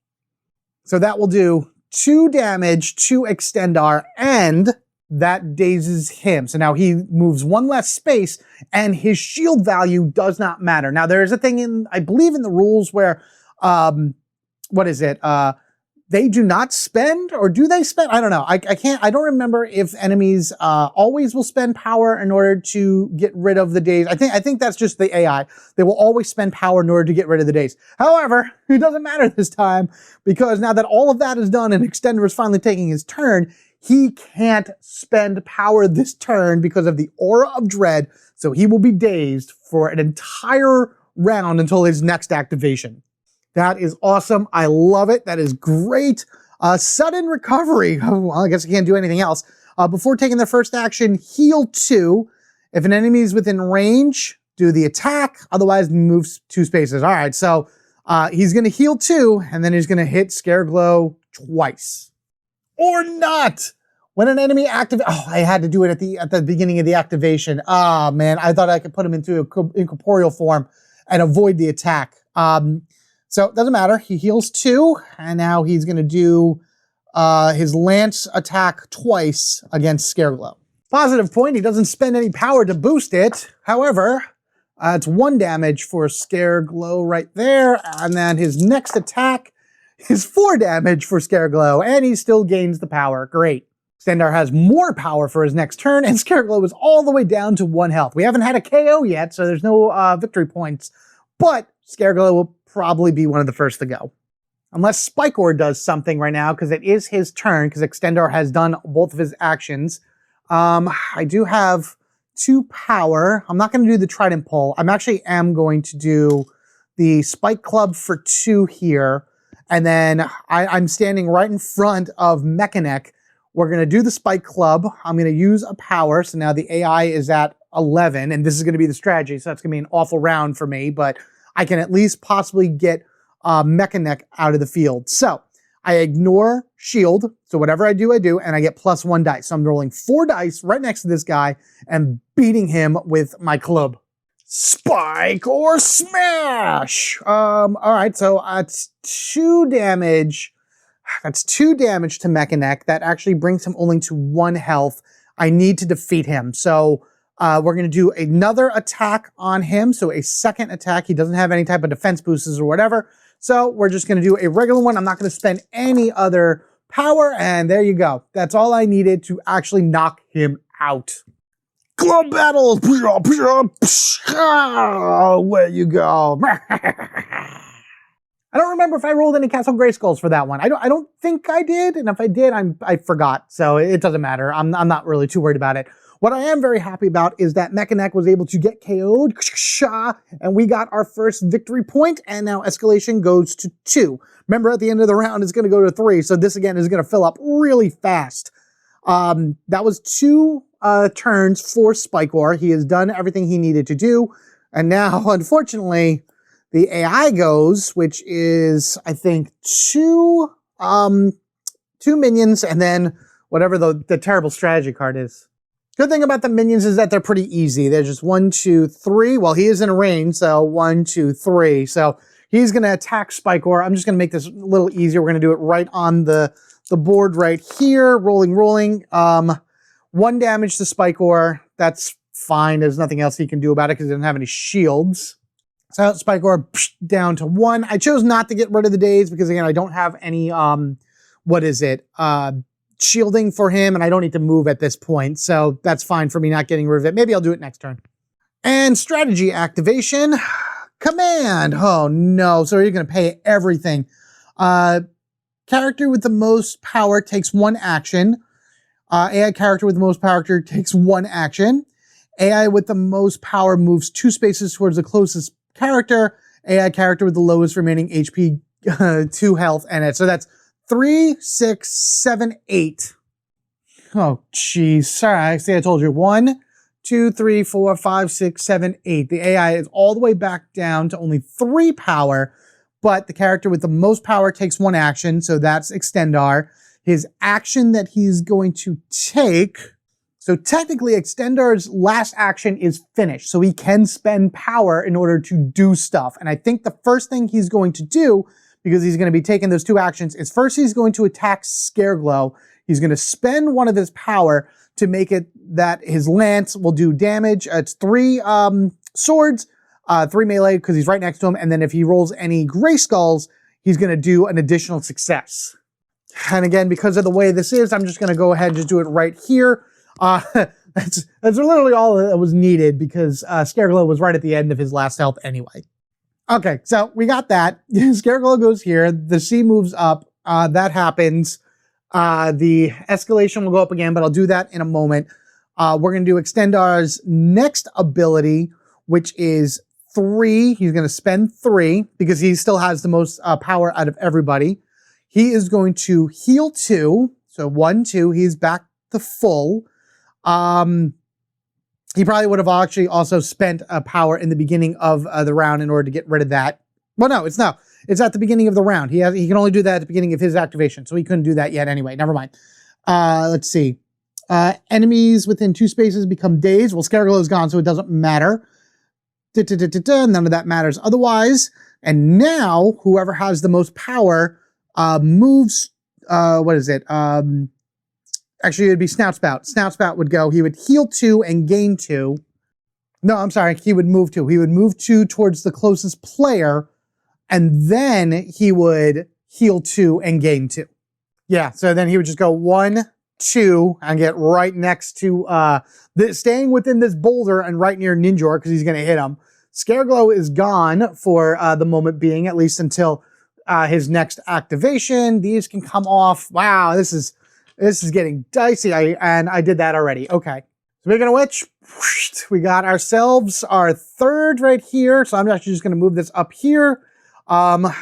So that will do 2 damage to Extendar, and that dazes him. So now he moves 1 less space, and his shield value does not matter. Now, there is a thing in, I believe in the rules where, what is it? They do not spend, or do they spend? I don't know. I don't remember if enemies always will spend power in order to get rid of the daze. I think that's just the AI. They will always spend power in order to get rid of the daze. However, it doesn't matter this time, because now that all of that is done and Extendar is finally taking his turn, he can't spend power this turn because of the Aura of Dread, so he will be dazed for an entire round until his next activation. That is awesome. I love it. That is great. Sudden recovery. Well, I guess I can't do anything else. Before taking their first action, heal 2. If an enemy is within range, do the attack. Otherwise, moves 2 spaces. All right, so he's going to heal 2, and then he's going to hit Scareglow twice. Or not. When an enemy activates, oh, I had to do it at the beginning of the activation. Ah, man, I thought I could put him into a incorporeal form and avoid the attack. So it doesn't matter. He heals 2, and now he's going to do his lance attack twice against Scareglow. Positive point, he doesn't spend any power to boost it. However, it's 1 damage for Scareglow right there, and then his next attack is 4 damage for Scareglow, and he still gains the power. Great. Extendar has more power for his next turn, and Scareglow is all the way down to 1 health. We haven't had a KO yet, so there's no victory points, but Scareglow will probably be one of the first to go. Unless Spikor does something right now, because it is his turn, because Extendar has done both of his actions. I do have 2 power. I'm not going to do the Trident Pull. I'm going to do the Spike Club for 2 here. And then I'm standing right in front of Mekaneck. We're going to do the Spike Club. I'm going to use a power. So now the AI is at 11, and this is going to be the strategy. So that's going to be an awful round for me, but I can at least possibly get Mekaneck out of the field. So I ignore shield. So whatever I do, and I get +1 dice. So I'm rolling 4 dice right next to this guy and beating him with my club. Spike or smash. All right, so that's 2 damage. That's 2 damage to Mekaneck. That actually brings him only to 1 health. I need to defeat him. So we're going to do another attack on him. So a second attack. He doesn't have any type of defense boosters or whatever. So we're just going to do a regular one. I'm not going to spend any other power. And there you go. That's all I needed to actually knock him out. Club battle! Where you go? I don't remember if I rolled any Castle Grayskulls for that one. I don't think I did, and if I did, I forgot. So it doesn't matter. I'm not really too worried about it. What I am very happy about is that Mekaneck was able to get KO'd, and we got our first victory point, and now Escalation goes to 2. Remember, at the end of the round, it's going to go to 3, so this again is going to fill up really fast. That was 2 turns for Spikor. He has done everything he needed to do, and now, unfortunately, the AI goes, which is, I think, 2 minions, and then whatever the terrible strategy card is. Good thing about the minions is that they're pretty easy. They're just 1, 2, 3. Well, he is in a range, so 1, 2, 3. So he's going to attack Spikor. I'm just going to make this a little easier. We're going to do it right on the board right here. Rolling. 1 damage to Spikor. That's fine. There's nothing else he can do about it because he doesn't have any shields. So Spikor down to 1. I chose not to get rid of the daze because, again, I don't have any, shielding for him, and I don't need to move at this point. So that's fine for me not getting rid of it. Maybe I'll do it next turn. And strategy activation. Command. Oh, no. So you're going to pay everything. Character with the most power takes 1 action. AI character with the most power takes 1 action. AI with the most power moves 2 spaces towards the closest character. AI character with the lowest remaining HP, 2 health, and it. So that's 3, 6, 7, 8. Oh, geez. Sorry, I see I told you. 1, 2, 3, 4, 5, 6, 7, 8. The AI is all the way back down to only 3 power, but the character with the most power takes 1 action, so that's Extendar. His action that he's going to take... So technically, Extendar's last action is finished, so he can spend power in order to do stuff. And I think the first thing he's going to do, because he's going to be taking those 2 actions, is first he's going to attack Scareglow. He's going to spend 1 of his power to make it that his lance will do damage. It's 3 swords, 3 melee, because he's right next to him. And then if he rolls any Grayskulls, he's going to do an additional success. And again, because of the way this is, I'm just going to go ahead and just do it right here. That's literally all that was needed because Scareglow was right at the end of his last health anyway. Okay, so we got that. Scareglow goes here. The C moves up. That happens. The escalation will go up again, but I'll do that in a moment. We're going to do Extendar's next ability, which is 3. He's going to spend 3 because he still has the most power out of everybody. He is going to heal 2. So 1, 2. He's back to full. He probably would have actually also spent a power in the beginning of the round in order to get rid of that. Well, no, it's not. It's at the beginning of the round. He can only do that at the beginning of his activation, so he couldn't do that yet anyway. Never mind. Let's see. Enemies within 2 spaces become dazed. Well, Scareglow is gone, so it doesn't matter. None of that matters otherwise. And now, whoever has the most power moves... Actually, it would be Snout Spout. Snout Spout would go. He would heal 2 and gain 2. No, I'm sorry. He would move 2. He would move 2 towards the closest player, and then he would heal 2 and gain 2. Yeah, so then he would just go 1, 2, and get right next to, staying within this boulder and right near Ninjor, because he's going to hit him. Scareglow is gone for the moment being, at least until his next activation. These can come off. Wow, this is getting dicey, and I did that already. Okay. Speaking of which, we got ourselves our 3rd right here. So I'm actually just going to move this up here. I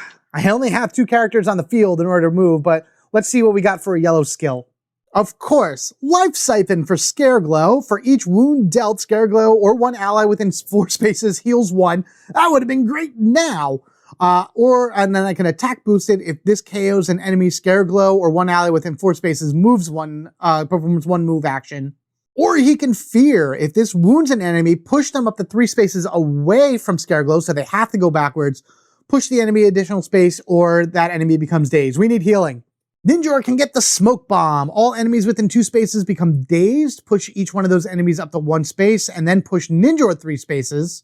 only have 2 characters on the field in order to move, but let's see what we got for a yellow skill. Of course, Life Siphon for Scareglow. For each wound dealt, Scareglow or 1 ally within 4 spaces heals 1. That would have been great now. And then I can attack boost it if this KOs an enemy. Scareglow or 1 ally within 4 spaces moves 1, performs 1 move action. Or he can fear. If this wounds an enemy, push them up to 3 spaces away from Scare Glow, so they have to go backwards, push the enemy additional space, or that enemy becomes dazed. We need healing. Ninjor can get the Smoke Bomb. All enemies within 2 spaces become dazed. Push each one of those enemies up to 1 space, and then push Ninjor 3 spaces.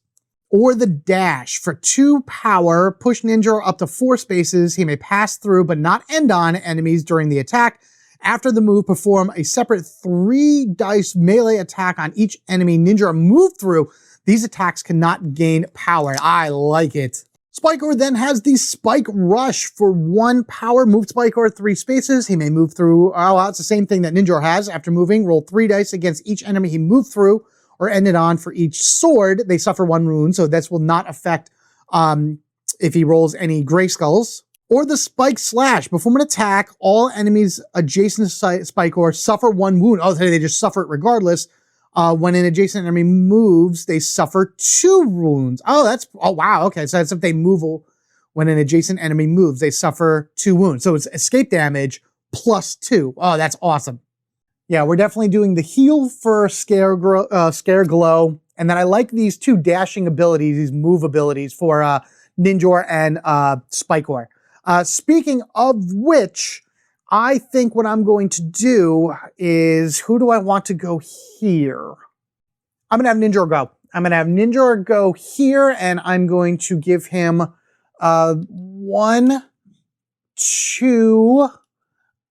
Or the Dash. For 2 power, push Ninjor up to 4 spaces. He may pass through but not end on enemies during the attack. After the move, perform a separate 3 dice melee attack on each enemy Ninjor moved through. These attacks cannot gain power. I like it. Spikor then has the Spike Rush. For 1 power, move Spikor 3 spaces. He may move through, oh, it's the same thing that Ninjor has. After moving, roll 3 dice against each enemy he moved through or ended on. For each sword, they suffer 1 wound, so this will not affect if he rolls any Gray Skulls. Or the Spike Slash. Perform an attack. All enemies adjacent to Spikor suffer 1 wound. Oh, they just suffer it regardless. When an adjacent enemy moves, they suffer 2 wounds. Oh, wow. Okay, so that's if they move. When an adjacent enemy moves, they suffer 2 wounds. So it's escape damage plus 2. Oh, that's awesome. Yeah, we're definitely doing the heal for Scare Glow. And then I like these 2 dashing abilities, these move abilities for Ninjor and Spikor. Speaking of which, I think what I'm going to do is, who do I want to go here? I'm going to have Ninjor go. I'm going to have Ninjor go here, and I'm going to give him 1, 2,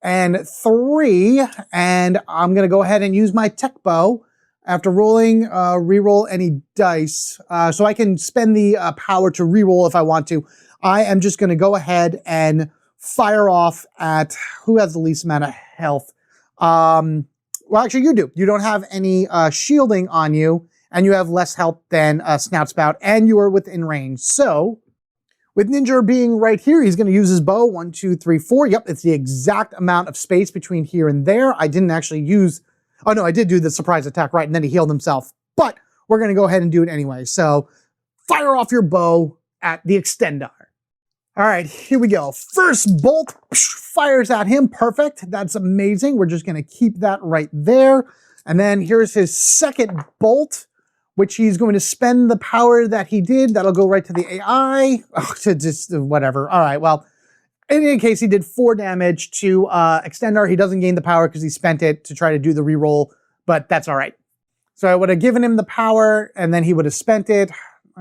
and 3, and I'm going to go ahead and use my Tech Bow. After rolling, reroll any dice, so I can spend the power to reroll if I want to. I am just going to go ahead and fire off at who has the least amount of health. Well, actually, you do. You don't have any shielding on you, and you have less health than Snout Spout, and you are within range. So, with Ninjor being right here, he's going to use his bow. 1, 2, 3, 4. Yep, it's the exact amount of space between here and there. I didn't actually use... Oh, no, I did do the surprise attack, right, and then he healed himself. But we're going to go ahead and do it anyway. So, fire off your bow at the Extendar. All right, here we go. First bolt fires at him. Perfect. That's amazing. We're just going to keep that right there. And then here's his second bolt, which he's going to spend the power that he did. That'll go right to the AI. Oh, to just whatever. All right, well, in any case, he did 4 damage to Extendar. He doesn't gain the power because he spent it to try to do the reroll, but that's all right. So I would have given him the power, and then he would have spent it.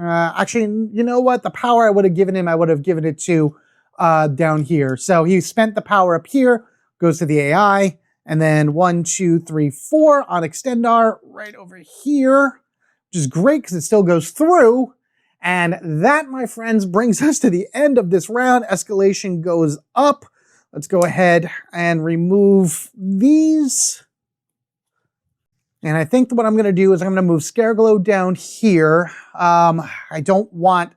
Actually, you know what? The power I would have given him, I would have given it to down here. So he spent the power up here, goes to the AI, and then 1, 2, 3, 4 on Extendar right over here, which is great because it still goes through. And that, my friends, brings us to the end of this round. Escalation goes up. Let's go ahead and remove these. And I think what I'm going to do is I'm going to move Scare Glow down here. I don't want,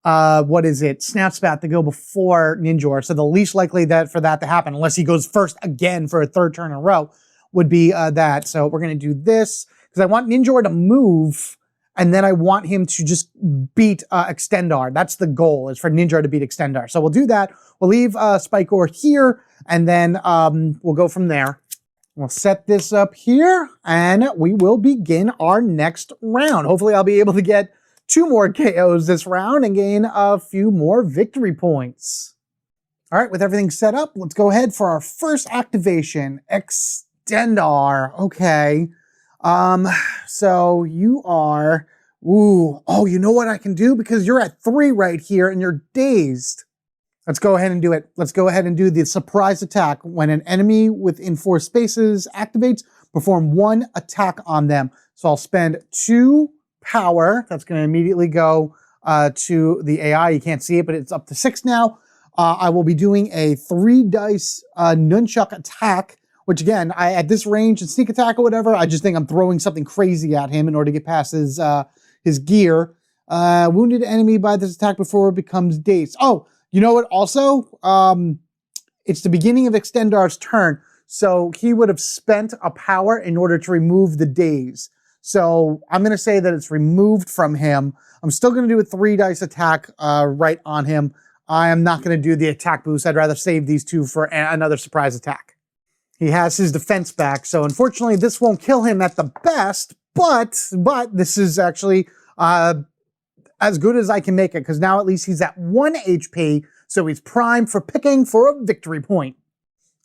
Snout Spout to go before Ninjor. So the least likely for that to happen, unless he goes first again for a 3rd turn in a row, would be that. So we're going to do this because I want Ninjor to move, and then I want him to just beat Extendar. That's the goal, is for Ninjor to beat Extendar. So we'll do that. We'll leave Spikor here, and then we'll go from there. We'll set this up here, and we will begin our next round. Hopefully I'll be able to get 2 more KOs this round and gain a few more victory points. All right, with everything set up, let's go ahead for our first activation, Extendar. Okay, so you are, you know what I can do? Because you're at 3 right here and you're dazed. Let's go ahead and do it. Let's go ahead and do the surprise attack. When an enemy within 4 spaces activates, perform 1 attack on them. So I'll spend 2 power. That's going to immediately go to the AI. You can't see it, but it's up to 6 now. I will be doing a 3 dice nunchuck attack, which again, at this range and sneak attack or whatever, I just think I'm throwing something crazy at him in order to get past his gear. Wounded enemy by this attack before it becomes dazed. Oh, you know what? Also, it's the beginning of Extendar's turn, so he would have spent a power in order to remove the daze. So I'm going to say that it's removed from him. I'm still going to do a 3 dice attack right on him. I am not going to do the attack boost. I'd rather save these 2 for another surprise attack. He has his defense back, so unfortunately this won't kill him at the best, but this is actually as good as I can make it, because now at least he's at 1 HP, so he's primed for picking for a victory point.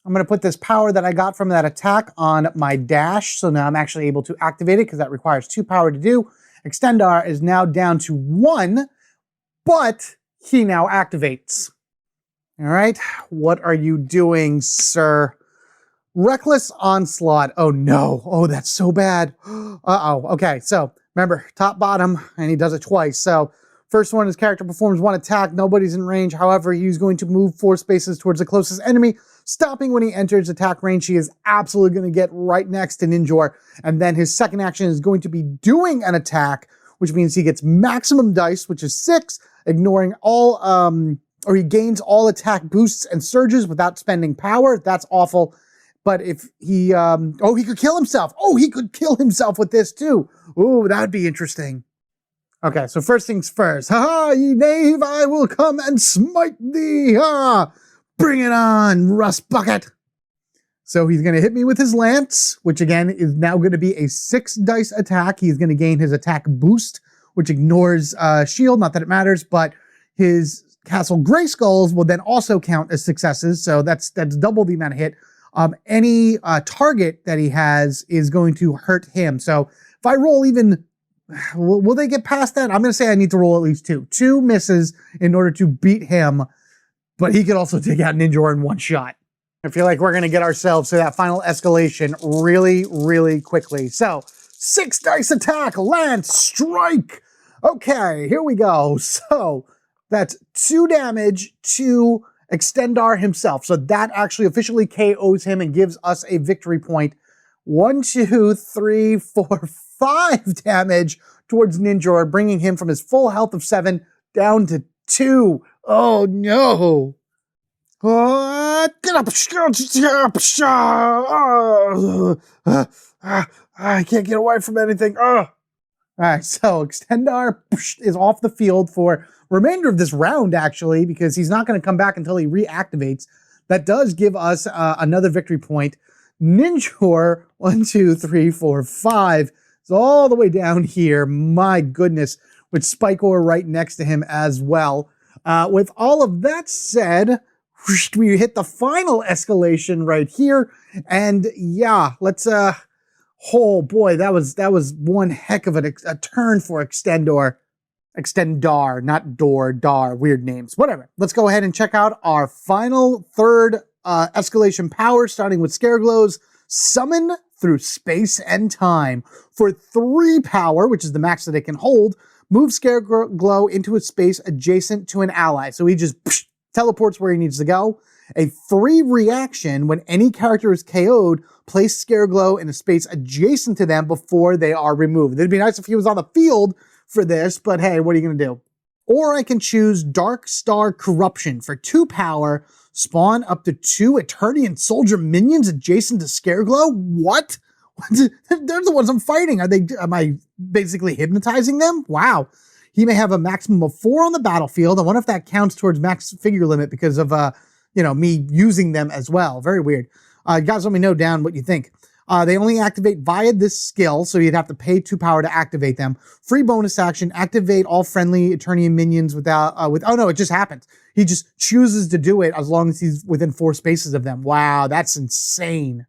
I'm going to put this power that I got from that attack on my dash, so now I'm actually able to activate it, because that requires 2 power to do. Extendar is now down to 1, but he now activates. All right, what are you doing, sir? Reckless Onslaught. Oh no. Oh, that's so bad. Uh-oh. Okay, so remember, top, bottom, and he does it twice. So first one, his character performs 1 attack. Nobody's in range. However, he's going to move 4 spaces towards the closest enemy, stopping when he enters attack range. He is absolutely going to get right next to Ninjor. And then his second action is going to be doing an attack, which means he gets maximum dice, which is 6, ignoring all, or he gains all attack boosts and surges without spending power. That's awful. But if he, oh, he could kill himself. Oh, he could kill himself with this too. Oh, that would be interesting. Okay, so first things first. Ha ha, ye knave, I will come and smite thee. Ha! Bring it on, Rust Bucket. So he's going to hit me with his lance, which again is now going to be a 6 dice attack. He's going to gain his attack boost, which ignores shield. Not that it matters, but his Castle Grayskulls will then also count as successes. So that's double the amount of hit. Any target that he has is going to hurt him. So if I roll even, will they get past that? I'm going to say I need to roll at least 2. 2 misses in order to beat him, but he could also take out Ninjor in 1 shot. I feel like we're going to get ourselves to that final escalation really, really quickly. So 6 dice attack, lance, strike. Okay, here we go. So that's 2 damage to Extendar himself. So that actually officially KOs him and gives us a victory point. 1, 2, 3, 4, 5 damage towards Ninjor, bringing him from his full health of 7 down to 2. Oh no. I can't get away from anything. All right, so Extendar is off the field for remainder of this round, actually, because he's not going to come back until he reactivates. That does give us another victory point. Ninjor, 1, 2, 3, 4, 5. It's all the way down here. My goodness, with Spikor right next to him as well. With all of that said, we hit the final escalation right here. And yeah, let's, oh boy, that was one heck of a turn for Extendar, not Dar, weird names, whatever. Let's go ahead and check out our final third escalation power, starting with Scareglows. Summon through space and time. For 3 power, which is the max that it can hold, move Scareglow into a space adjacent to an ally. So he just teleports where he needs to go. A 3 reaction, when any character is KO'd, place Scareglow in a space adjacent to them before they are removed. It'd be nice if he was on the field for this, but hey, what are you going to do? Or I can choose Dark Star Corruption. For 2 power, spawn up to 2 Eternian soldier minions adjacent to Scareglow? What? They're the ones I'm fighting. Am I basically hypnotizing them? Wow. He may have a maximum of 4 on the battlefield. I wonder if that counts towards max figure limit because of, me using them as well. Very weird. Guys, let me know down what you think. They only activate via this skill, so you'd have to pay 2 power to activate them. Free bonus action, activate all friendly Eternian minions without, oh no, it just happens. He just chooses to do it as long as he's within 4 spaces of them. Wow, that's insane.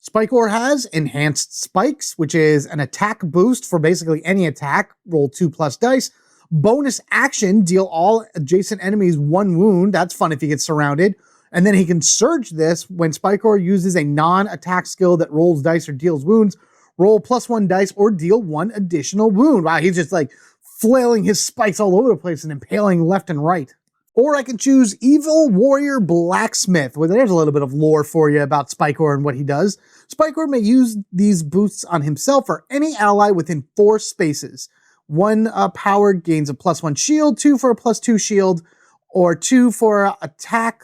Spikor has Enhanced Spikes, which is an attack boost for basically any attack. Roll 2+ dice. Bonus action, deal all adjacent enemies 1 wound. That's fun if he gets surrounded. And then he can surge this when Spikor uses a non-attack skill that rolls dice or deals wounds. Roll +1 dice or deal 1 additional wound. Wow, he's just like flailing his spikes all over the place and impaling left and right. Or I can choose Evil Warrior Blacksmith. Well, there's a little bit of lore for you about Spikor and what he does. Spikor may use these boosts on himself or any ally within 4 spaces. 1 power gains a +1 shield, 2 for a +2 shield, or 2 for attack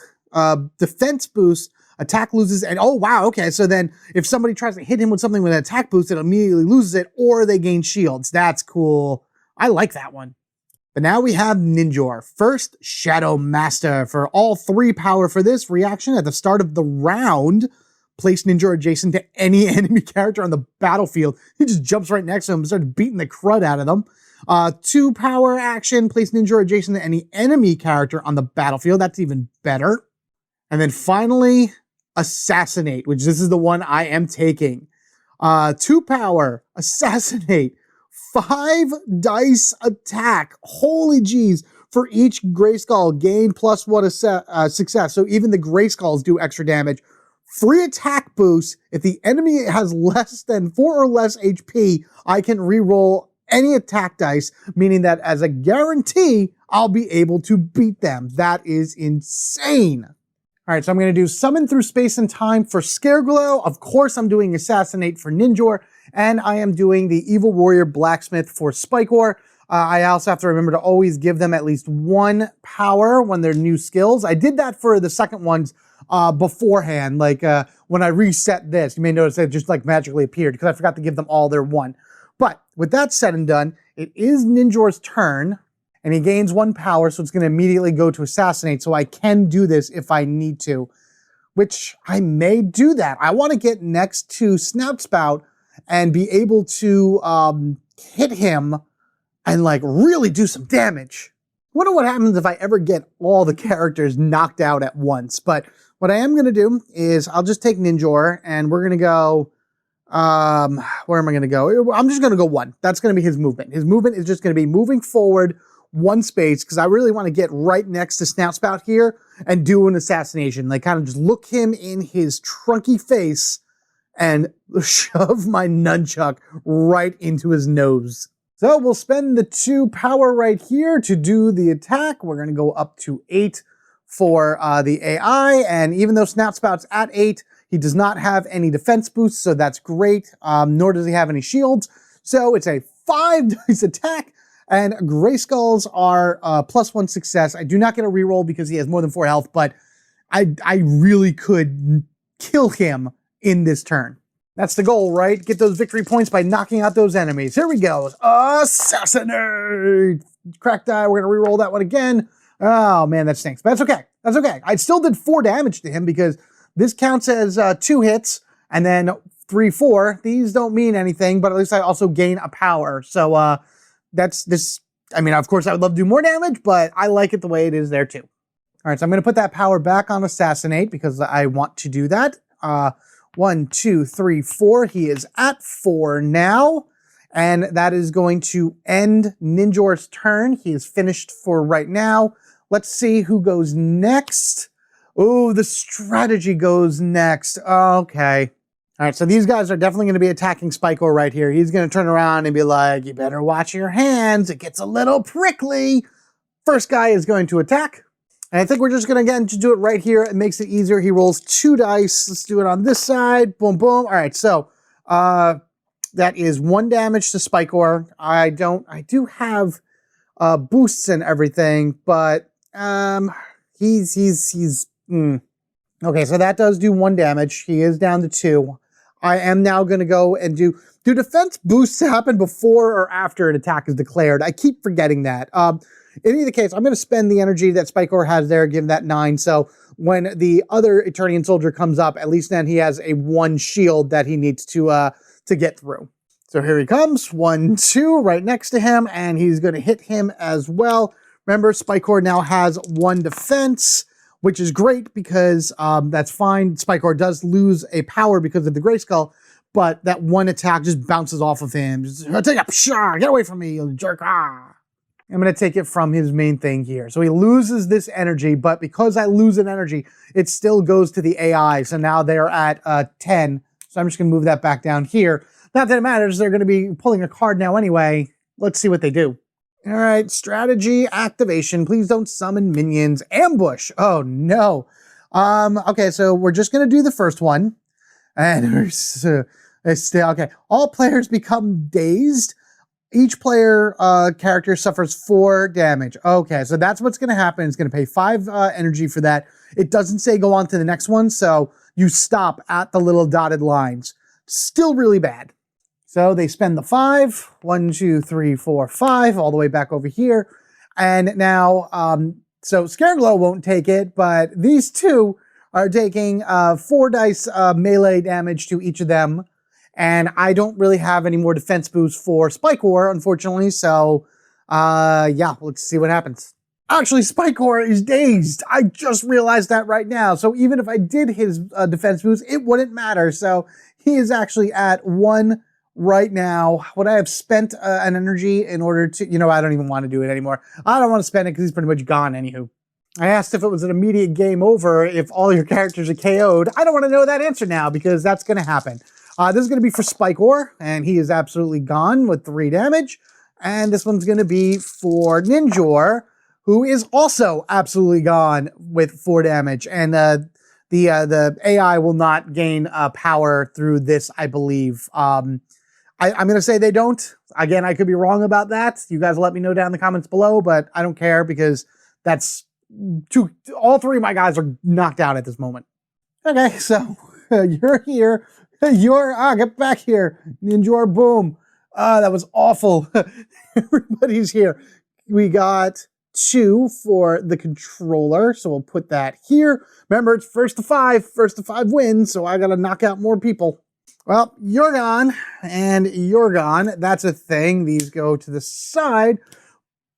defense boost. Attack loses, and oh wow, okay, so then if somebody tries to hit him with something with an attack boost, it immediately loses it, or they gain shields. That's cool. I like that one. But now we have Ninjor. First, Shadow Master. For all 3 power for this reaction at the start of the round, place Ninjor adjacent to any enemy character on the battlefield. He just jumps right next to him and starts beating the crud out of them. 2 power action, place Ninjor adjacent to any enemy character on the battlefield. That's even better. And then finally, Assassinate, which this is the one I am taking. 2 power, Assassinate, 5 dice attack. Holy jeez. For each Grayskull, gain +1 success. So even the Grayskulls do extra damage. Free attack boost. If the enemy has less than 4 or less HP, I can reroll any attack dice, meaning that as a guarantee, I'll be able to beat them. That is insane. All right, so I'm going to do Summon Through Space and Time for Scareglow. Of course, I'm doing Assassinate for Ninjor, and I am doing the Evil Warrior Blacksmith for Spikor. I also have to remember to always give them at least 1 power when they're new skills. I did that for the second ones beforehand, like when I reset this. You may notice it just like magically appeared because I forgot to give them all their 1. But with that said and done, it is Ninjor's turn, and he gains 1 power, so it's going to immediately go to Assassinate, so I can do this if I need to, which I may do that. I want to get next to Snout Spout and be able to hit him and like really do some damage. I wonder what happens if I ever get all the characters knocked out at once, but what I am going to do is I'll just take Ninjor, and we're going to go... where am I going to go? I'm just going to go 1. That's going to be his movement. His movement is just going to be moving forward 1 space because I really want to get right next to Snout Spout here and do an assassination. Like kind of just look him in his trunky face and shove my nunchuck right into his nose. So we'll spend the 2 power right here to do the attack. We're going to go up to 8 for the AI. And even though Snout Spout's at 8, he does not have any defense boosts, so that's great. Nor does he have any shields. So it's a 5 dice attack, and Grayskulls are +1 success. I do not get a reroll because he has more than 4 health, but I really could kill him in this turn. That's the goal, right? Get those victory points by knocking out those enemies. Here we go. Assassinate! Crack die. We're going to reroll that one again. Oh, man, that stinks. But that's okay. That's okay. I still did 4 damage to him because this counts as 2 hits, and then 3, 4. These don't mean anything, but at least I also gain a power. So that's this. I mean, of course, I would love to do more damage, but I like it the way it is there too. All right, so I'm going to put that power back on Assassinate because I want to do that. 1, 2, 3, 4. He is at 4 now, and that is going to end Ninjor's turn. He is finished for right now. Let's see who goes next. Oh, the strategy goes next. Okay. All right, so these guys are definitely going to be attacking Spikor right here. He's going to turn around and be like, you better watch your hands. It gets a little prickly. First guy is going to attack. And I think we're just going to, again, just do it right here. It makes it easier. He rolls 2 dice. Let's do it on this side. Boom, boom. All right, so that is 1 damage to Spikor. I do have boosts and everything, but he's Okay, so that does do 1 damage. He is down to 2. I am now going to go and do defense boosts happen before or after an attack is declared? I keep forgetting that. In either case, I'm going to spend the energy that Spikor has there, give him that 9. So when the other Eternian soldier comes up, at least then he has a 1 shield that he needs to get through. So here he comes, 1, 2, right next to him, and he's going to hit him as well. Remember, Spikor now has 1 defense, which is great because that's fine. Spikor does lose a power because of the Grayskull, but that 1 attack just bounces off of him. Just, take up, get away from me, you jerk. Ah. I'm going to take it from his main thing here. So he loses this energy, but because I lose an energy, it still goes to the AI. So now they're at 10. So I'm just going to move that back down here. Not that it matters. They're going to be pulling a card now anyway. Let's see what they do. All right, strategy activation. Please don't summon minions. Ambush. Oh, no. Okay, so we're just going to do the first one. And we're still, okay. All players become dazed. Each player character suffers 4 damage. Okay, so that's what's going to happen. It's going to pay 5 energy for that. It doesn't say go on to the next one, so you stop at the little dotted lines. Still really bad. So they spend the 5. 1, 2, 3, 4, 5, all the way back over here. And now, so Scareglow won't take it, but these 2 are taking 4 dice melee damage to each of them. And I don't really have any more defense boosts for Spikor, unfortunately. So, yeah, let's see what happens. Actually, Spikor is dazed. I just realized that right now. So even if I did his defense boost, it wouldn't matter. So he is actually at 1 right now. Would I have spent an energy in order to, I don't even want to do it anymore. I don't want to spend it because he's pretty much gone anywho. I asked if it was an immediate game over if all your characters are KO'd. I don't want to know that answer now because that's going to happen. This is going to be for Spikor, and he is absolutely gone with 3 damage. And this one's going to be for Ninjor, who is also absolutely gone with 4 damage. And the AI will not gain power through this, I believe. I'm going to say they don't. Again, I could be wrong about that. You guys let me know down in the comments below, but I don't care because that's all 3 of my guys are knocked out at this moment. Okay, so you're here. Get back here. Ninjor, boom. That was awful. Everybody's here. We got 2 for the controller, so we'll put that here. Remember, it's first to 5 wins, so I gotta knock out more people. Well, you're gone, and you're gone. That's a thing. These go to the side.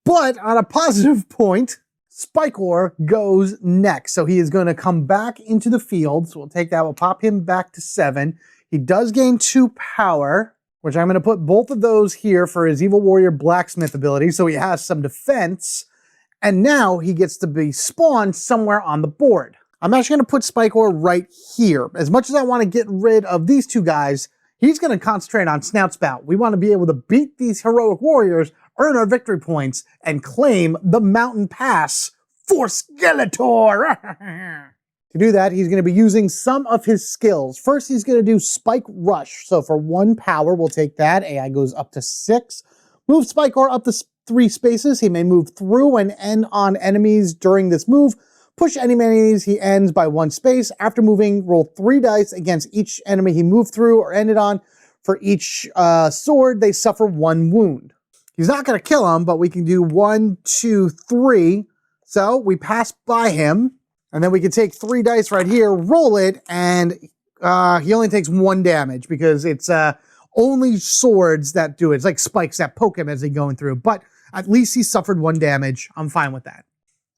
But on a positive point, Spikor goes next. So he is going to come back into the field. So we'll take that. We'll pop him back to 7. He does gain 2 power, which I'm going to put both of those here for his Evil Warrior Blacksmith ability. So he has some defense. And now he gets to be spawned somewhere on the board. I'm actually going to put Spikor right here. As much as I want to get rid of these 2 guys, he's going to concentrate on Snout Spout. We want to be able to beat these heroic warriors, earn our victory points, and claim the mountain pass for Skeletor. To do that, he's going to be using some of his skills. First, he's going to do Spike Rush. So for 1 power, we'll take that. AI goes up to 6. Move Spikor up to 3 spaces. He may move through and end on enemies during this move. Push any enemies he ends by 1 space. After moving, roll 3 dice against each enemy he moved through or ended on. For each sword, they suffer 1 wound. He's not going to kill him, but we can do 1, 2, 3. So we pass by him, and then we can take 3 dice right here, roll it, and he only takes 1 damage because it's only swords that do it. It's like spikes that poke him as he's going through, but at least he suffered 1 damage. I'm fine with that.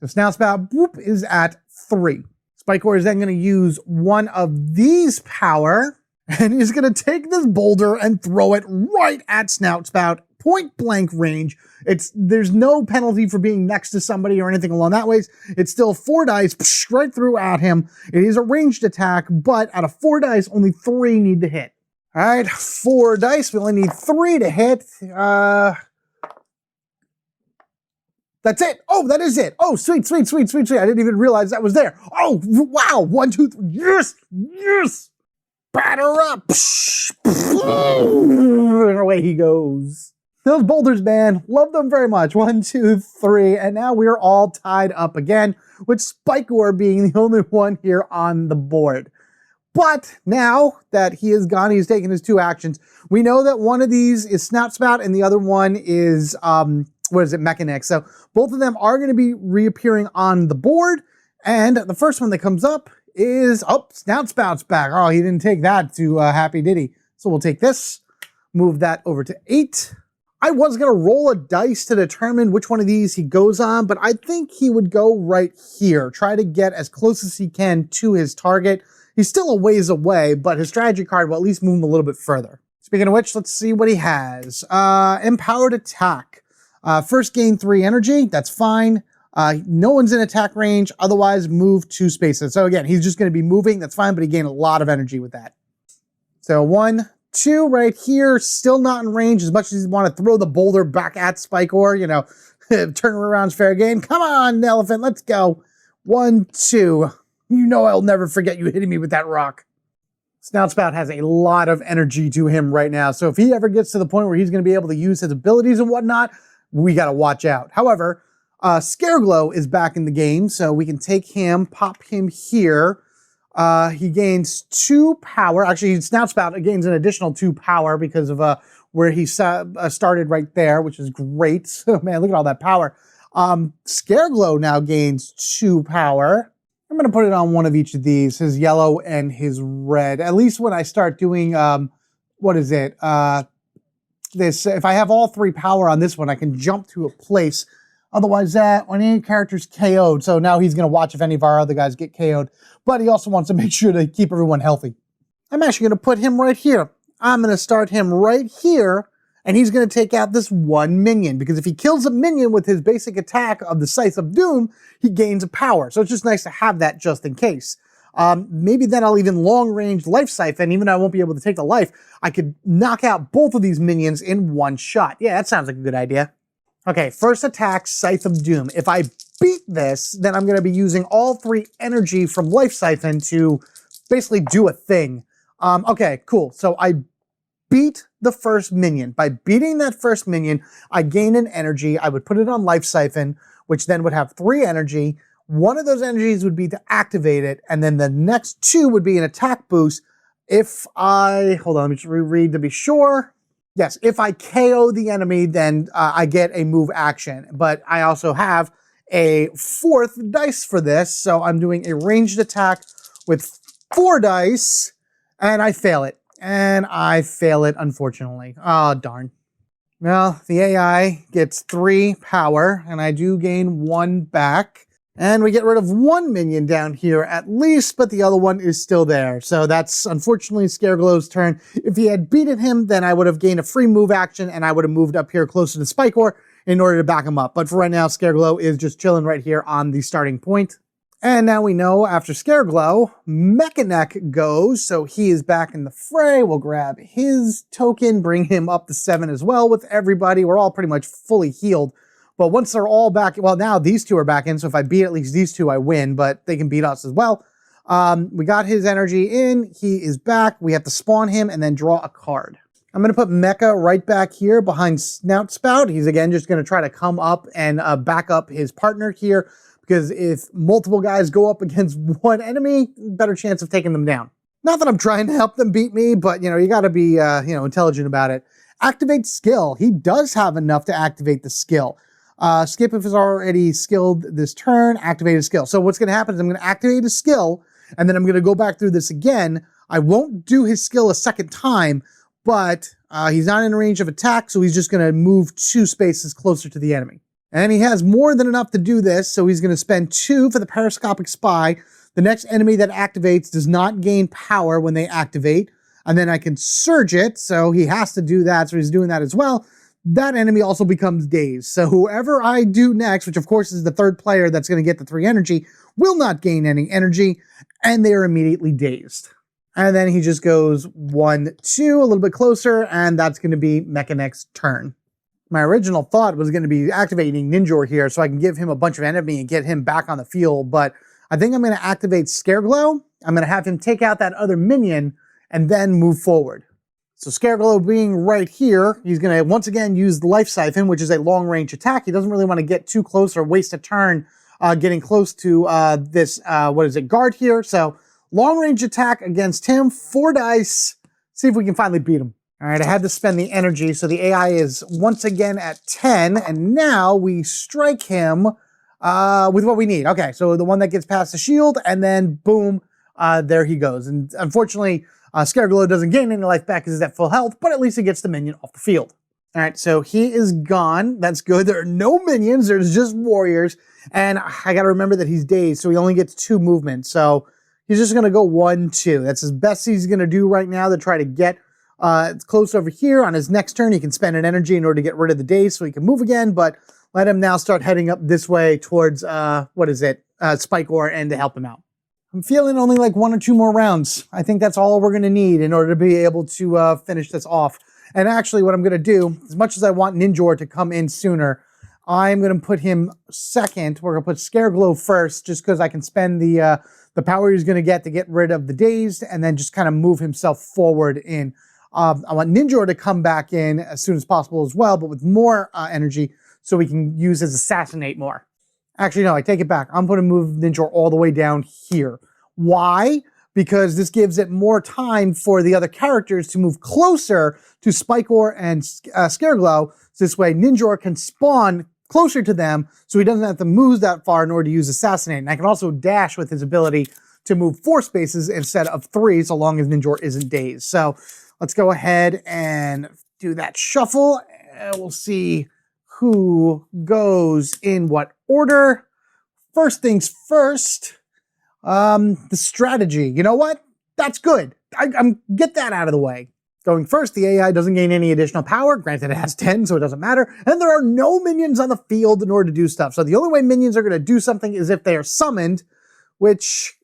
So Snout Spout, boop, is at 3. Spikor is then going to use 1 of these power, and he's going to take this boulder and throw it right at Snout Spout, point blank range. There's no penalty for being next to somebody or anything along that ways. It's still 4 dice right through at him. It is a ranged attack, but out of 4 dice, only 3 need to hit. All right, 4 dice. We only need 3 to hit. That's it. Oh, that is it. Oh, sweet, sweet, sweet, sweet, sweet. I didn't even realize that was there. Oh, wow. 1, 2, 3. Yes, yes. Batter up. And away he goes. Those boulders, man. Love them very much. 1, 2, 3. And now we're all tied up again, with Spikor being the only one here on the board. But now that he is gone, he's taken his 2 actions. We know that one of these is Snout Spout and the other one is, Mekaneck. So both of them are going to be reappearing on the board. And the first one that comes up is, Snout Spout's back. Oh, he didn't take that too happy, did he? So we'll take this, move that over to 8. I was going to roll a dice to determine which one of these he goes on, but I think he would go right here. Try to get as close as he can to his target. He's still a ways away, but his strategy card will at least move him a little bit further. Speaking of which, let's see what he has. Empowered Attack. First gain 3 energy. That's fine. No one's in attack range. Otherwise, move 2 spaces. So again, he's just going to be moving. That's fine, but he gained a lot of energy with that. So 1, 2 right here. Still not in range as much as you want to throw the boulder back at Spikor. Turn around's fair game. Come on, elephant. Let's go. 1, 2. You know I'll never forget you hitting me with that rock. Snout Spout has a lot of energy to him right now. So if he ever gets to the point where he's going to be able to use his abilities and whatnot, we got to watch out. However, Scareglow is back in the game, so we can take him, pop him here. He gains 2 power. Actually, Snout Spout gains an additional 2 power because of where he started right there, which is great. Oh, man, look at all that power. Scareglow now gains 2 power. I'm going to put it on one of each of these, his yellow and his red. At least when I start doing, what is it? This, if I have all 3 power on this one, I can jump to a place. Otherwise, when any character's KO'd, so now he's going to watch if any of our other guys get KO'd, but he also wants to make sure to keep everyone healthy. I'm actually going to put him right here. I'm going to start him right here, and he's going to take out this 1 minion, because if he kills a minion with his basic attack of the Scythe of Doom, he gains a power. So it's just nice to have that just in case. Maybe then I'll even long-range Life Siphon, even though I won't be able to take the life. I could knock out both of these minions in one shot. Yeah, that sounds like a good idea. Okay, first attack, Scythe of Doom. If I beat this, then I'm going to be using all 3 energy from Life Siphon to basically do a thing. Okay, cool. So I beat the first minion. By beating that first minion, I gain an energy. I would put it on Life Siphon, which then would have 3 energy. One of those energies would be to activate it, and then the next 2 would be an attack boost. If I, hold on, let me just reread to be sure. Yes, if I KO the enemy, then I get a move action. But I also have a 4th dice for this, so I'm doing a ranged attack with 4 dice, and I fail it. And I fail it, unfortunately. Oh, darn. Well, the AI gets 3 power, and I do gain 1 back. And we get rid of 1 minion down here at least, but the other one is still there. So that's unfortunately Scareglow's turn. If he had beaten him, then I would have gained a free move action, and I would have moved up here closer to Spikor in order to back him up. But for right now, Scareglow is just chilling right here on the starting point. And now we know after Scareglow, Mekaneck goes, so he is back in the fray. We'll grab his token, bring him up to 7 as well with everybody. We're all pretty much fully healed. But once they're all back, well, now these 2 are back in, so if I beat at least these 2, I win, but they can beat us as well. We got his energy in. He is back. We have to spawn him and then draw a card. I'm going to put Mecha right back here behind Snout Spout. He's, again, just going to try to come up and back up his partner here, because if multiple guys go up against one enemy, better chance of taking them down. Not that I'm trying to help them beat me, but, you got to be, intelligent about it. Activate skill. He does have enough to activate the skill. Skip if it's already skilled this turn, activate a skill. So what's going to happen is I'm going to activate a skill, and then I'm going to go back through this again. I won't do his skill a second time, but he's not in range of attack, so he's just going to move 2 spaces closer to the enemy. And he has more than enough to do this, so he's going to spend 2 for the Periscopic Spy. The next enemy that activates does not gain power when they activate, and then I can surge it, so he has to do that, so he's doing that as well. That enemy also becomes dazed. So whoever I do next, which of course is the 3rd player that's going to get the 3 energy, will not gain any energy, and they are immediately dazed. And then he just goes 1, 2, a little bit closer, and that's going to be Mekaneck's turn. My original thought was going to be activating Ninjor here so I can give him a bunch of enemy and get him back on the field, but I think I'm going to activate Scareglow. I'm going to have him take out that other minion and then move forward. So Scareglow being right here, he's going to once again use the Life Siphon, which is a long-range attack. He doesn't really want to get too close or waste a turn getting close to this, guard here. So long-range attack against him, 4 dice. See if we can finally beat him. All right, I had to spend the energy, so the AI is once again at 10, and now we strike him with what we need. Okay, so the one that gets past the shield, and then boom, there he goes. And unfortunately, Scareglow doesn't gain any life back because he's at full health, but at least he gets the minion off the field. All right, so he is gone. That's good. There are no minions. There's just warriors. And I got to remember that he's dazed, so he only gets 2 movements. So he's just going to go 1, 2. That's as best he's going to do right now to try to get close over here. On his next turn, he can spend an energy in order to get rid of the daze so he can move again, but let him now start heading up this way towards, Spikor, and to help him out. I'm feeling only like 1 or 2 more rounds. I think that's all we're going to need in order to be able to finish this off. And actually what I'm going to do, as much as I want Ninjor to come in sooner, I'm going to put him second. We're going to put Scareglow first, just because I can spend the power he's going to get rid of the dazed, and then just kind of move himself forward in. I want Ninjor to come back in as soon as possible as well, but with more energy, so we can use his Assassinate more. Actually, no, I take it back. I'm going to move Ninjor all the way down here. Why? Because this gives it more time for the other characters to move closer to Spikor and Scareglow. So this way, Ninjor can spawn closer to them so he doesn't have to move that far in order to use Assassinate. And I can also dash with his ability to move 4 spaces instead of 3, so long as Ninjor isn't dazed. So let's go ahead and do that shuffle, and we'll see who goes in what order. First things first, the strategy. You know what? That's good. I'm get that out of the way. Going first, the AI doesn't gain any additional power. Granted, it has 10, so it doesn't matter. And there are no minions on the field in order to do stuff. So the only way minions are going to do something is if they are summoned, which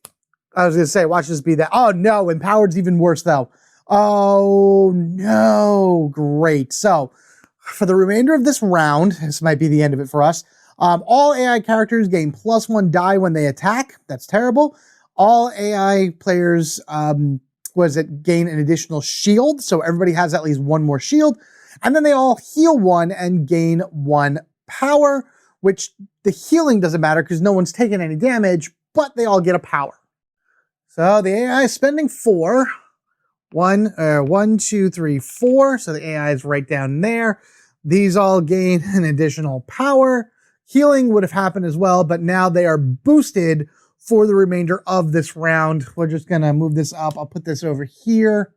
I was going to say, watch this be that. Oh, no. Empowered's even worse, though. Oh, no. Great. So for the remainder of this round, this might be the end of it for us. All AI characters gain +1 die when they attack. That's terrible. All AI players gain an additional shield, so everybody has at least 1 more shield, and then they all heal 1 and gain 1 power, which the healing doesn't matter because no one's taking any damage, but they all get a power. So the AI is spending 4. 1, 2, 3, 4, so the AI is right down there. These all gain an additional power. Healing would have happened as well, but now they are boosted for the remainder of this round. We're just going to move this up. I'll put this over here.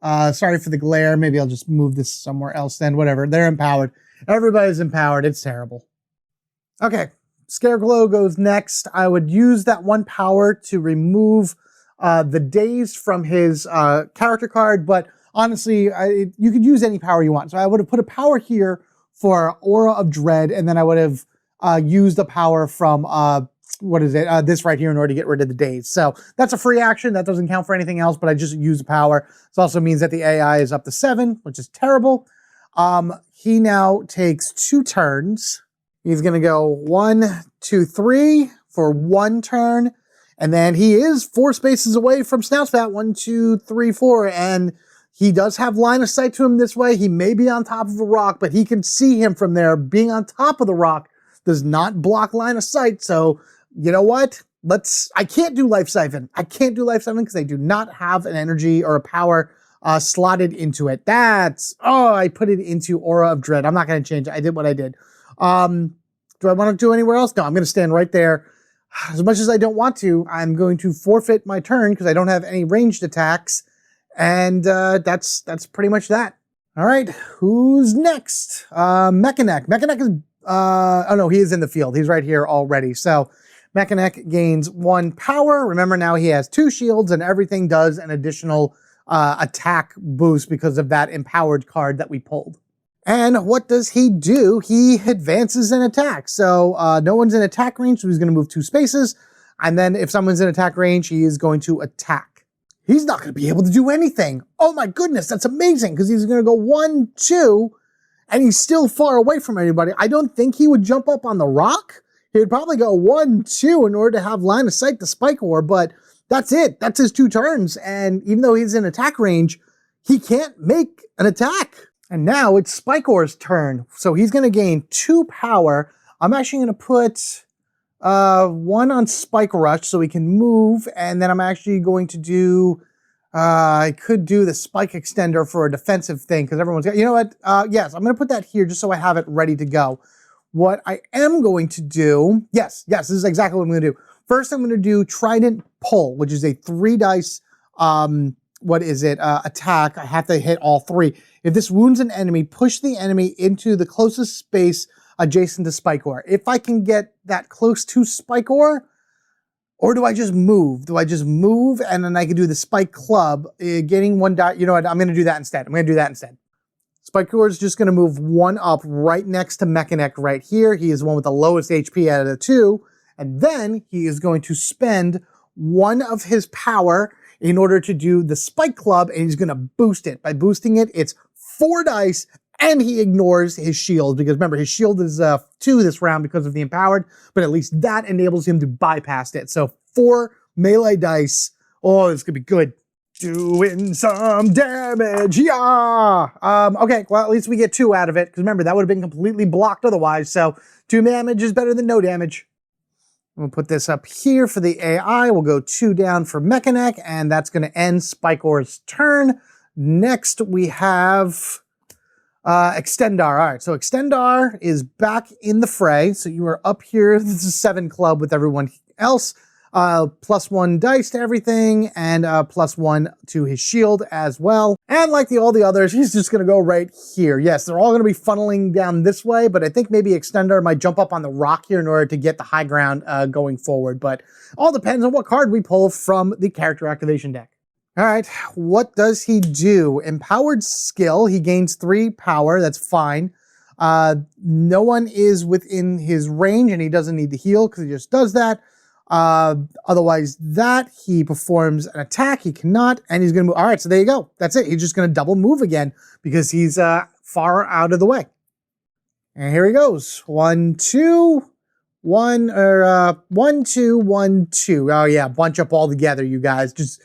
Sorry for the glare. Maybe I'll just move this somewhere else then. Whatever. They're empowered. Everybody's empowered. It's terrible. Okay. Scareglow goes next. I would use that 1 power to remove the daze from his character card, but honestly, you could use any power you want. So I would have put a power here for Aura of Dread, and then I would have used the power from this right here in order to get rid of the daze. So that's a free action. That doesn't count for anything else, but I just use the power. This also means that the AI is up to 7, which is terrible. He now takes 2 turns. He's going to go 1, 2, 3 for 1 turn. And then he is 4 spaces away from Snout Spout. 1, 2, 3, 4. And he does have line of sight to him this way. He may be on top of a rock, but he can see him from there. Being on top of the rock does not block line of sight. So you know what? I can't do Life Siphon. I can't do Life Siphon because I do not have an energy or a power slotted into it. I put it into Aura of Dread. I'm not going to change it. I did what I did. Do I want to do anywhere else? No, I'm going to stand right there. As much as I don't want to, I'm going to forfeit my turn because I don't have any ranged attacks. And that's pretty much that. All right, who's next? Mekaneck. Mekaneck is, oh no, he is in the field. He's right here already. So Mekaneck gains 1 power. Remember, now he has 2 shields and everything does an additional attack boost because of that empowered card that we pulled. And what does he do? He advances and attacks. So no one's in attack range, so he's going to move 2 spaces. And then if someone's in attack range, he is going to attack. He's not going to be able to do anything. Oh my goodness, that's amazing, because he's going to go 1, 2, and he's still far away from anybody. I don't think he would jump up on the rock. He would probably go 1, 2 in order to have line of sight to Spikor, but that's it. That's his 2 turns. And even though he's in attack range, he can't make an attack. And now it's Spikor's turn. So he's going to gain 2 power. I'm actually going to put 1 on Spike Rush so he can move. And then I'm actually going to do, I could do the Spike Extender for a defensive thing because everyone's got, you know what? Yes, I'm going to put that here just so I have it ready to go. What I am going to do, yes, this is exactly what I'm going to do. First, I'm going to do Trident Pull, which is a 3 dice, attack. I have to hit all 3. If this wounds an enemy, push the enemy into the closest space adjacent to Spikor. If I can get that close to Spikor, or do I just move? Do I just move and then I can do the Spike Club, getting 1 die? You know what? I'm going to do that instead. Spikor is just going to move 1 up right next to Mekaneck right here. He is the one with the lowest HP out of the 2. And then he is going to spend 1 of his power in order to do the Spike Club, and he's going to boost it. By boosting it, it's 4 dice, and he ignores his shield, because remember, his shield is 2 this round because of the empowered, but at least that enables him to bypass it. So 4 melee dice. Oh, this could be good. Doing some damage, yeah! Okay, well, at least we get 2 out of it, because remember, that would have been completely blocked otherwise, so 2 damage is better than no damage. We'll put this up here for the AI. We'll go 2 down for Mekaneck, and that's going to end Spikor's turn. Next, we have Extendar. All right, so Extendar is back in the fray. So you are up here. This is 7 club with everyone else. +1 dice to everything, and +1 to his shield as well. And like all the others, he's just going to go right here. Yes, they're all going to be funneling down this way, but I think maybe Extendar might jump up on the rock here in order to get the high ground going forward. But all depends on what card we pull from the character activation deck. All right, what does he do? Empowered skill. He gains 3 power. That's fine. No one is within his range, and he doesn't need to heal because he just does that. Otherwise that he performs an attack, he cannot, and he's going to move. All right, so there you go. That's it. He's just going to double move again because he's far out of the way. And here he goes. 1, 2, 1, or 1, 2, 1, 2. Oh yeah, bunch up all together, you guys. Just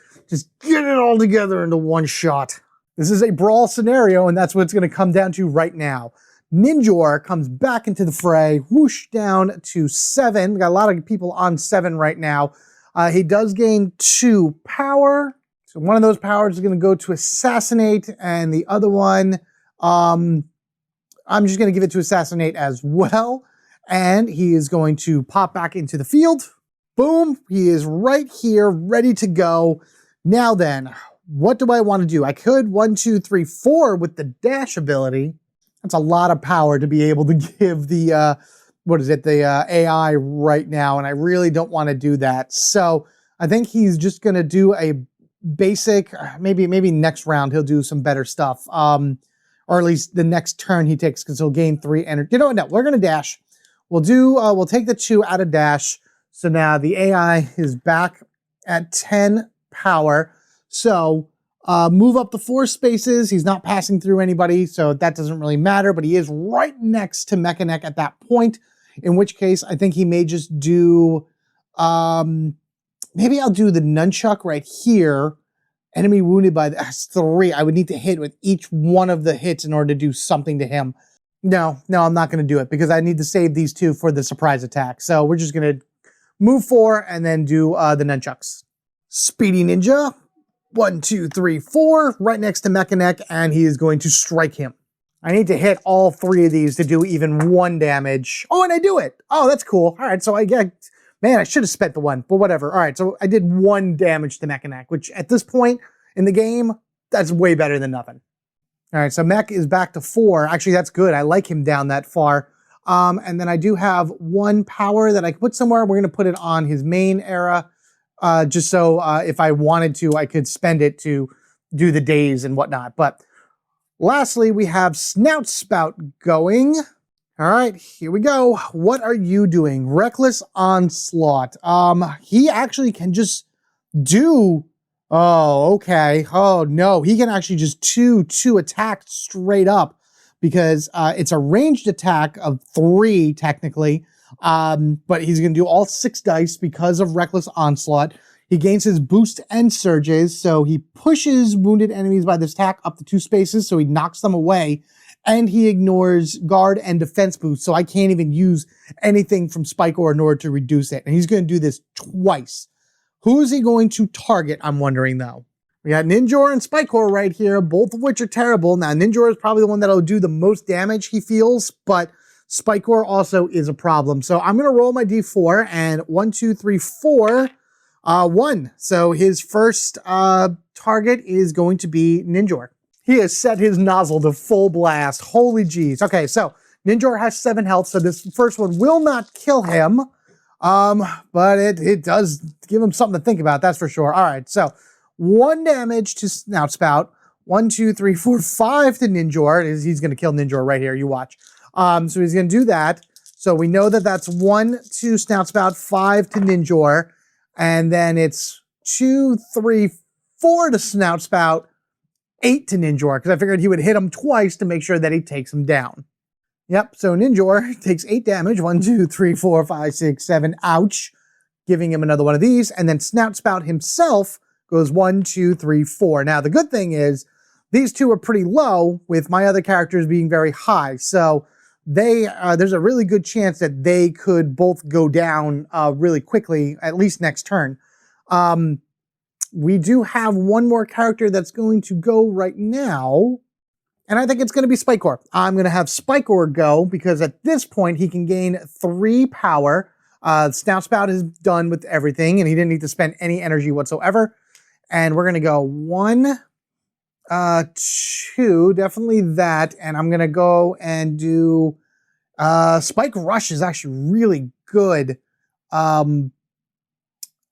get it all together into one shot. This is a brawl scenario, and that's what it's going to come down to right now. Ninjor comes back into the fray, whoosh down to 7. We got a lot of people on 7 right now. He does gain 2 power. So one of those powers is going to go to assassinate, and the other one, I'm just going to give it to assassinate as well. And he is going to pop back into the field. Boom, he is right here, ready to go. Now then, what do I want to do? I could 1, 2, 3, 4 with the dash ability. That's a lot of power to be able to give the, the AI right now, and I really don't want to do that. So I think he's just going to do a basic, maybe next round he'll do some better stuff, or at least the next turn he takes, because he'll gain 3 energy. You know what? No, we're going to dash. We'll take the 2 out of dash. So now the AI is back at 10 power. So move up the 4 spaces. He's not passing through anybody, so that doesn't really matter, but he is right next to Mekaneck at that point, in which case I think he may just do, maybe I'll do the nunchuck right here. Enemy wounded by that's 3. I would need to hit with each one of the hits in order to do something to him. No, I'm not going to do it because I need to save these 2 for the surprise attack. So we're just going to move 4 and then do the nunchucks. Speedy Ninja. 1, 2, 3, 4, right next to Mekaneck, and he is going to strike him. I need to hit all 3 of these to do even 1 damage. Oh, and I do it. Oh, that's cool. All right, so I get, man, I should have spent the 1, but whatever. All right, so I did 1 damage to Mekaneck, which at this point in the game, that's way better than nothing. All right, so Mech is back to 4. Actually, that's good. I like him down that far. And then I do have 1 power that I can put somewhere. We're going to put it on his main era. Just so if I wanted to, I could spend it to do the days and whatnot. But lastly, we have Snout Spout going. All right, here we go. What are you doing? Reckless Onslaught. He actually can just do, oh, okay. Oh, no, he can actually just 2 attack straight up because it's a ranged attack of 3, technically. But he's going to do all 6 dice because of Reckless Onslaught. He gains his boost and surges, so he pushes wounded enemies by this attack up to 2 spaces, so he knocks them away, and he ignores guard and defense boost, so I can't even use anything from Spikor in order to reduce it. And he's going to do this twice. Who is he going to target, I'm wondering, though? We got Ninjor and Spikor right here, both of which are terrible. Now, Ninjor is probably the one that'll do the most damage, he feels, but Spikor also is a problem. So I'm going to roll my d4, and 1, 2, 3, 4, 1. So his first target is going to be Ninjor. He has set his nozzle to full blast. Holy jeez. Okay, so Ninjor has 7 health, so this first one will not kill him. But it does give him something to think about, that's for sure. All right, so 1 damage to Snout Spout. 1, 2, 3, 4, 5 to Ninjor. He's going to kill Ninjor right here, you watch. So he's going to do that. So we know that that's 1 to Snout Spout, 5 to Ninjor. And then it's 2, 3, 4 to Snout Spout, 8 to Ninjor, because I figured he would hit him twice to make sure that he takes him down. Yep, so Ninjor takes 8 damage. 1, 2, 3, 4, 5, 6, 7. Ouch. Giving him another one of these. And then Snout Spout himself goes 1, 2, 3, 4. Now, the good thing is these 2 are pretty low, with my other characters being very high. So there's a really good chance that they could both go down really quickly, at least next turn. We do have one more character that's going to go right now. And I think it's going to be Spikor. I'm going to have Spikor go because at this point he can gain 3 power. Snout Spout is done with everything and he didn't need to spend any energy whatsoever. And we're going to go 1, 2, definitely that. And I'm going to go and do Spike Rush is actually really good. I'm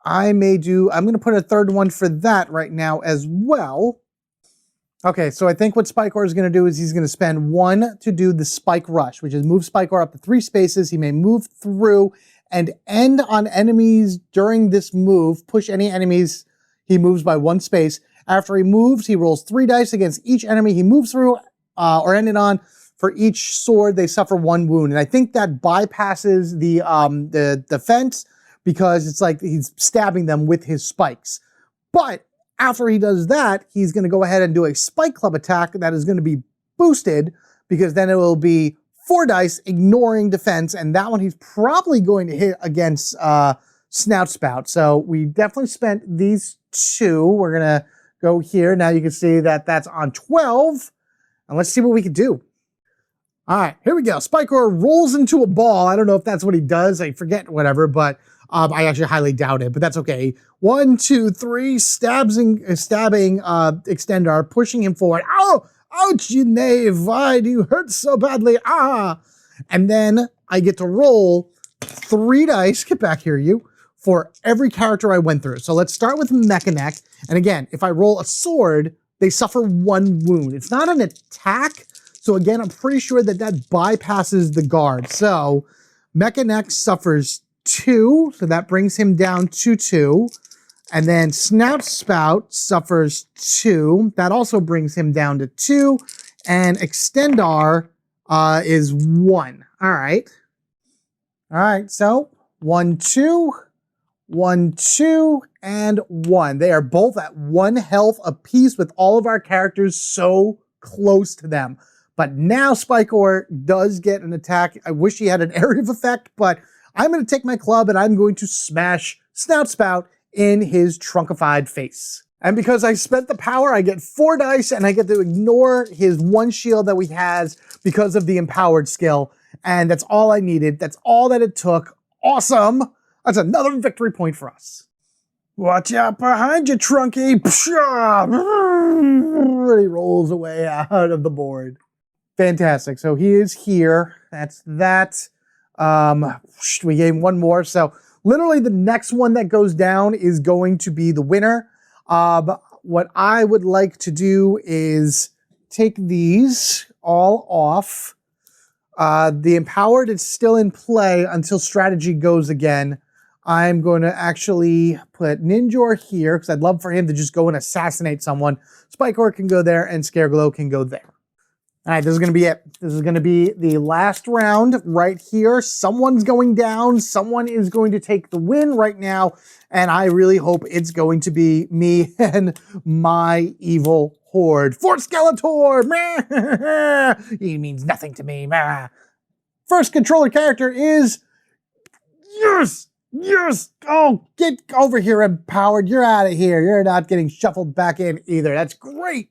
going to put a third one for that right now as well. Okay, so I think what Spikor is going to do is he's going to spend 1 to do the Spike Rush, which is move Spikor up to 3 spaces. He may move through and end on enemies during this move. Push any enemies he moves by 1 space. After he moves, he rolls 3 dice against each enemy he moves through or ended on. For each sword, they suffer 1 wound. And I think that bypasses the defense because it's like he's stabbing them with his spikes. But after he does that, he's going to go ahead and do a Spike Club attack that is going to be boosted because then it will be 4 dice ignoring defense. And that one he's probably going to hit against Snout Spout. So we definitely spent these 2. We're going to go here. Now you can see that that's on 12. And let's see what we can do. All right, here we go. Spikor rolls into a ball. I don't know if that's what he does. I forget whatever, but I actually highly doubt it, but that's okay. 1, 2, 3, stabbing Extendar, pushing him forward. Oh, ouch, you knave. Why do you hurt so badly? Ah. And then I get to roll 3 dice, get back here, you, for every character I went through. So let's start with Mekaneck. And again, if I roll a sword, they suffer 1 wound. It's not an attack. So again, I'm pretty sure that that bypasses the guard. So Mekaneck suffers 2, so that brings him down to 2. And then Snout Spout suffers 2. That also brings him down to 2. And Extendar is 1. All right. All right, so 1, 2, 1, 2, and 1. They are both at 1 health apiece with all of our characters so close to them. But now Spikor does get an attack. I wish he had an area of effect, but I'm going to take my club and I'm going to smash Snout Spout in his trunkified face. And because I spent the power, I get 4 dice and I get to ignore his 1 shield that he has because of the empowered skill. And that's all I needed. That's all that it took. Awesome. That's another victory point for us. Watch out behind you, Trunky. And he rolls away out of the board. Fantastic. So he is here. That's that. We gave him 1 more. So literally the next one that goes down is going to be the winner. What I would like to do is take these all off. The empowered is still in play until strategy goes again. I'm going to actually put Ninjor here because I'd love for him to just go and assassinate someone. Spikor can go there and Scareglow can go there. All right, this is going to be it. This is going to be the last round right here. Someone's going down. Someone is going to take the win right now. And I really hope it's going to be me and my evil horde. For Skeletor! He means nothing to me. First controller character is... Yes! Yes! Oh, get over here, Empowered. You're out of here. You're not getting shuffled back in either. That's great.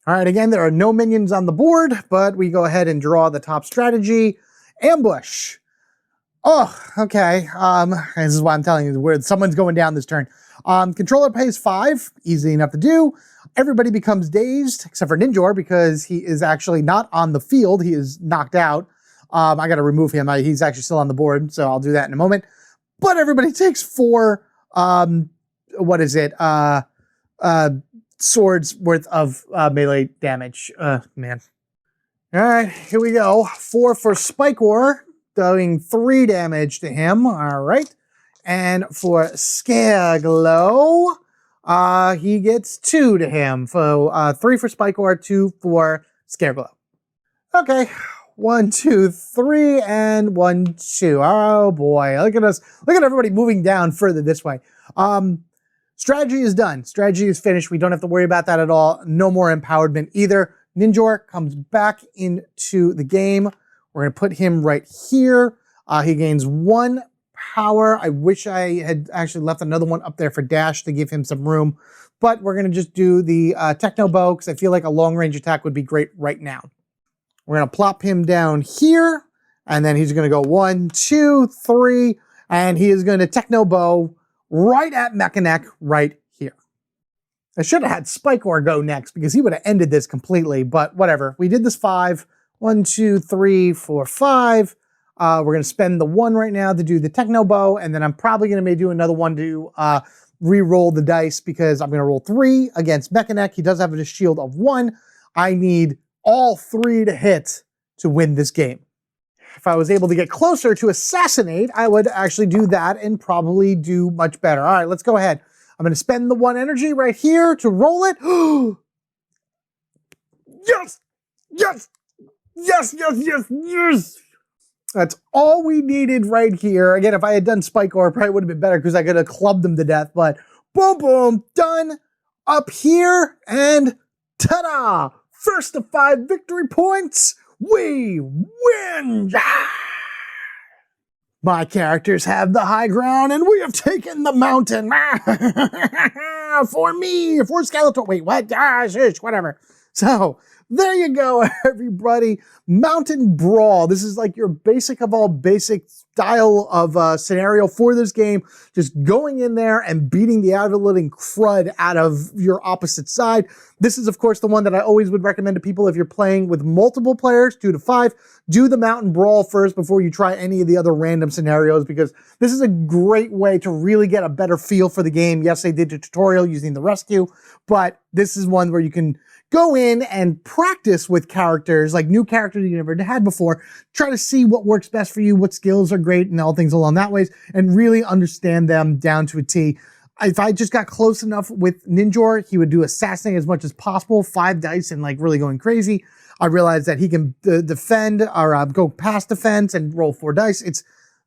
All right, again, there are no minions on the board, but we go ahead and draw the top strategy. Ambush. Oh, okay. This is why I'm telling you, where someone's going down this turn. Controller pays 5, easy enough to do. Everybody becomes dazed, except for Ninjor, because he is actually not on the field. He is knocked out. I got to remove him. He's actually still on the board, so I'll do that in a moment. But everybody takes 4, swords worth of melee damage. Man. All right, here we go. 4 for Spikor, doing 3 damage to him. All right. And for Scareglow, he gets 2 to him. So 3 for Spikor, 2 for Scareglow. Okay. 1, 2, 3, and 1, 2. Oh boy. Look at us. Look at everybody moving down further this way. Strategy is done. Strategy is finished. We don't have to worry about that at all. No more empowerment either. Ninjor comes back into the game. We're going to put him right here. He gains 1 power. I wish I had actually left another one up there for Dash to give him some room, but we're going to just do the Techno Bow because I feel like a long range attack would be great right now. We're going to plop him down here, and then he's going to go 1, 2, 3, and he is going to Techno Bow right at Mekaneck right here. I should have had Spikor go next because he would have ended this completely, but whatever. We did this 5. 1, 2, 3, 4, 5. We're going to spend the 1 right now to do the Techno Bow, and then I'm probably going to maybe do another one to re-roll the dice because I'm going to roll 3 against Mekaneck. He does have a shield of 1. I need all 3 to hit to win this game. If I was able to get closer to assassinate, I would actually do that and probably do much better. All right, let's go ahead. I'm going to spend the 1 energy right here to roll it. Yes! Yes! Yes, yes, yes, yes! That's all we needed right here. Again, if I had done Spikor, it probably would have been better because I could have clubbed them to death, but boom, boom, done. Up here, and ta-da! First of 5 victory points, we win! My characters have the high ground, and we have taken the mountain. For me, for Skeletor. Wait, what? Shush, whatever. So, there you go, everybody. Mountain Brawl. This is like your basic of all basic style of scenario for this game. Just going in there and beating the living crud out of your opposite side. This is, of course, the one that I always would recommend to people if you're playing with multiple players, 2 to 5. Do the Mountain Brawl first before you try any of the other random scenarios because this is a great way to really get a better feel for the game. Yes, they did a tutorial using the rescue, but this is one where you can go in and practice with characters, like new characters you never had before. Try to see what works best for you, what skills are great, and all things along that ways, and really understand them down to a T. If I just got close enough with Ninjor, he would do assassinate as much as possible, 5 dice and like really going crazy. I realized that he can defend or go past defense and roll 4 dice.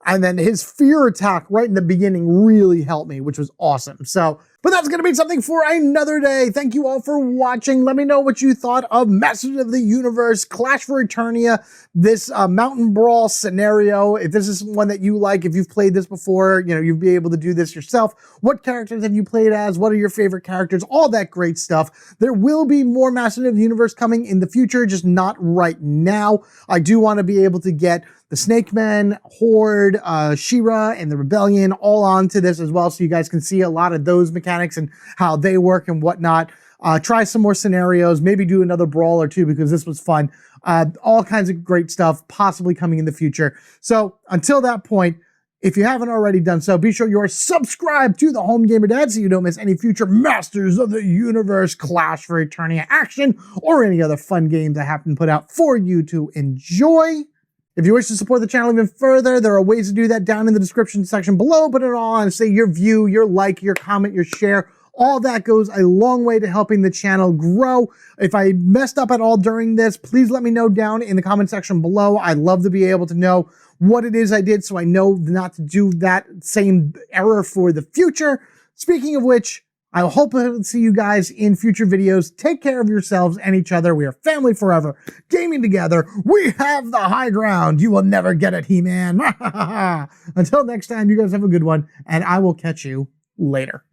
And then his fear attack right in the beginning really helped me, which was awesome. So, but that's going to be something for another day. Thank you all for watching. Let me know what you thought of Masters of the Universe, Clash for Eternia, this Mountain Brawl scenario. If this is one that you like, if you've played this before, you know, you'll be able to do this yourself. What characters have you played as? What are your favorite characters? All that great stuff. There will be more Masters of the Universe coming in the future, just not right now. I do want to be able to get the Snake Men, Horde, She-Ra, and the Rebellion all onto this as well, so you guys can see a lot of those mechanics and how they work and whatnot. Try some more scenarios, maybe do another Brawl or 2 because this was fun. All kinds of great stuff possibly coming in the future. So until that point, if you haven't already done so, be sure you're subscribed to the Home Gamer Dad so you don't miss any future Masters of the Universe, Clash for Eternia action, or any other fun games I happen to put out for you to enjoy. If you wish to support the channel even further, there are ways to do that down in the description section below. But in all honesty, your view, your like, your comment, your share, all that goes a long way to helping the channel grow. If I messed up at all during this, please let me know down in the comment section below. I'd love to be able to know what it is I did so I know not to do that same error for the future. Speaking of which, I hope to see you guys in future videos. Take care of yourselves and each other. We are family forever. Gaming together. We have the high ground. You will never get it, He-Man. Until next time, you guys have a good one, and I will catch you later.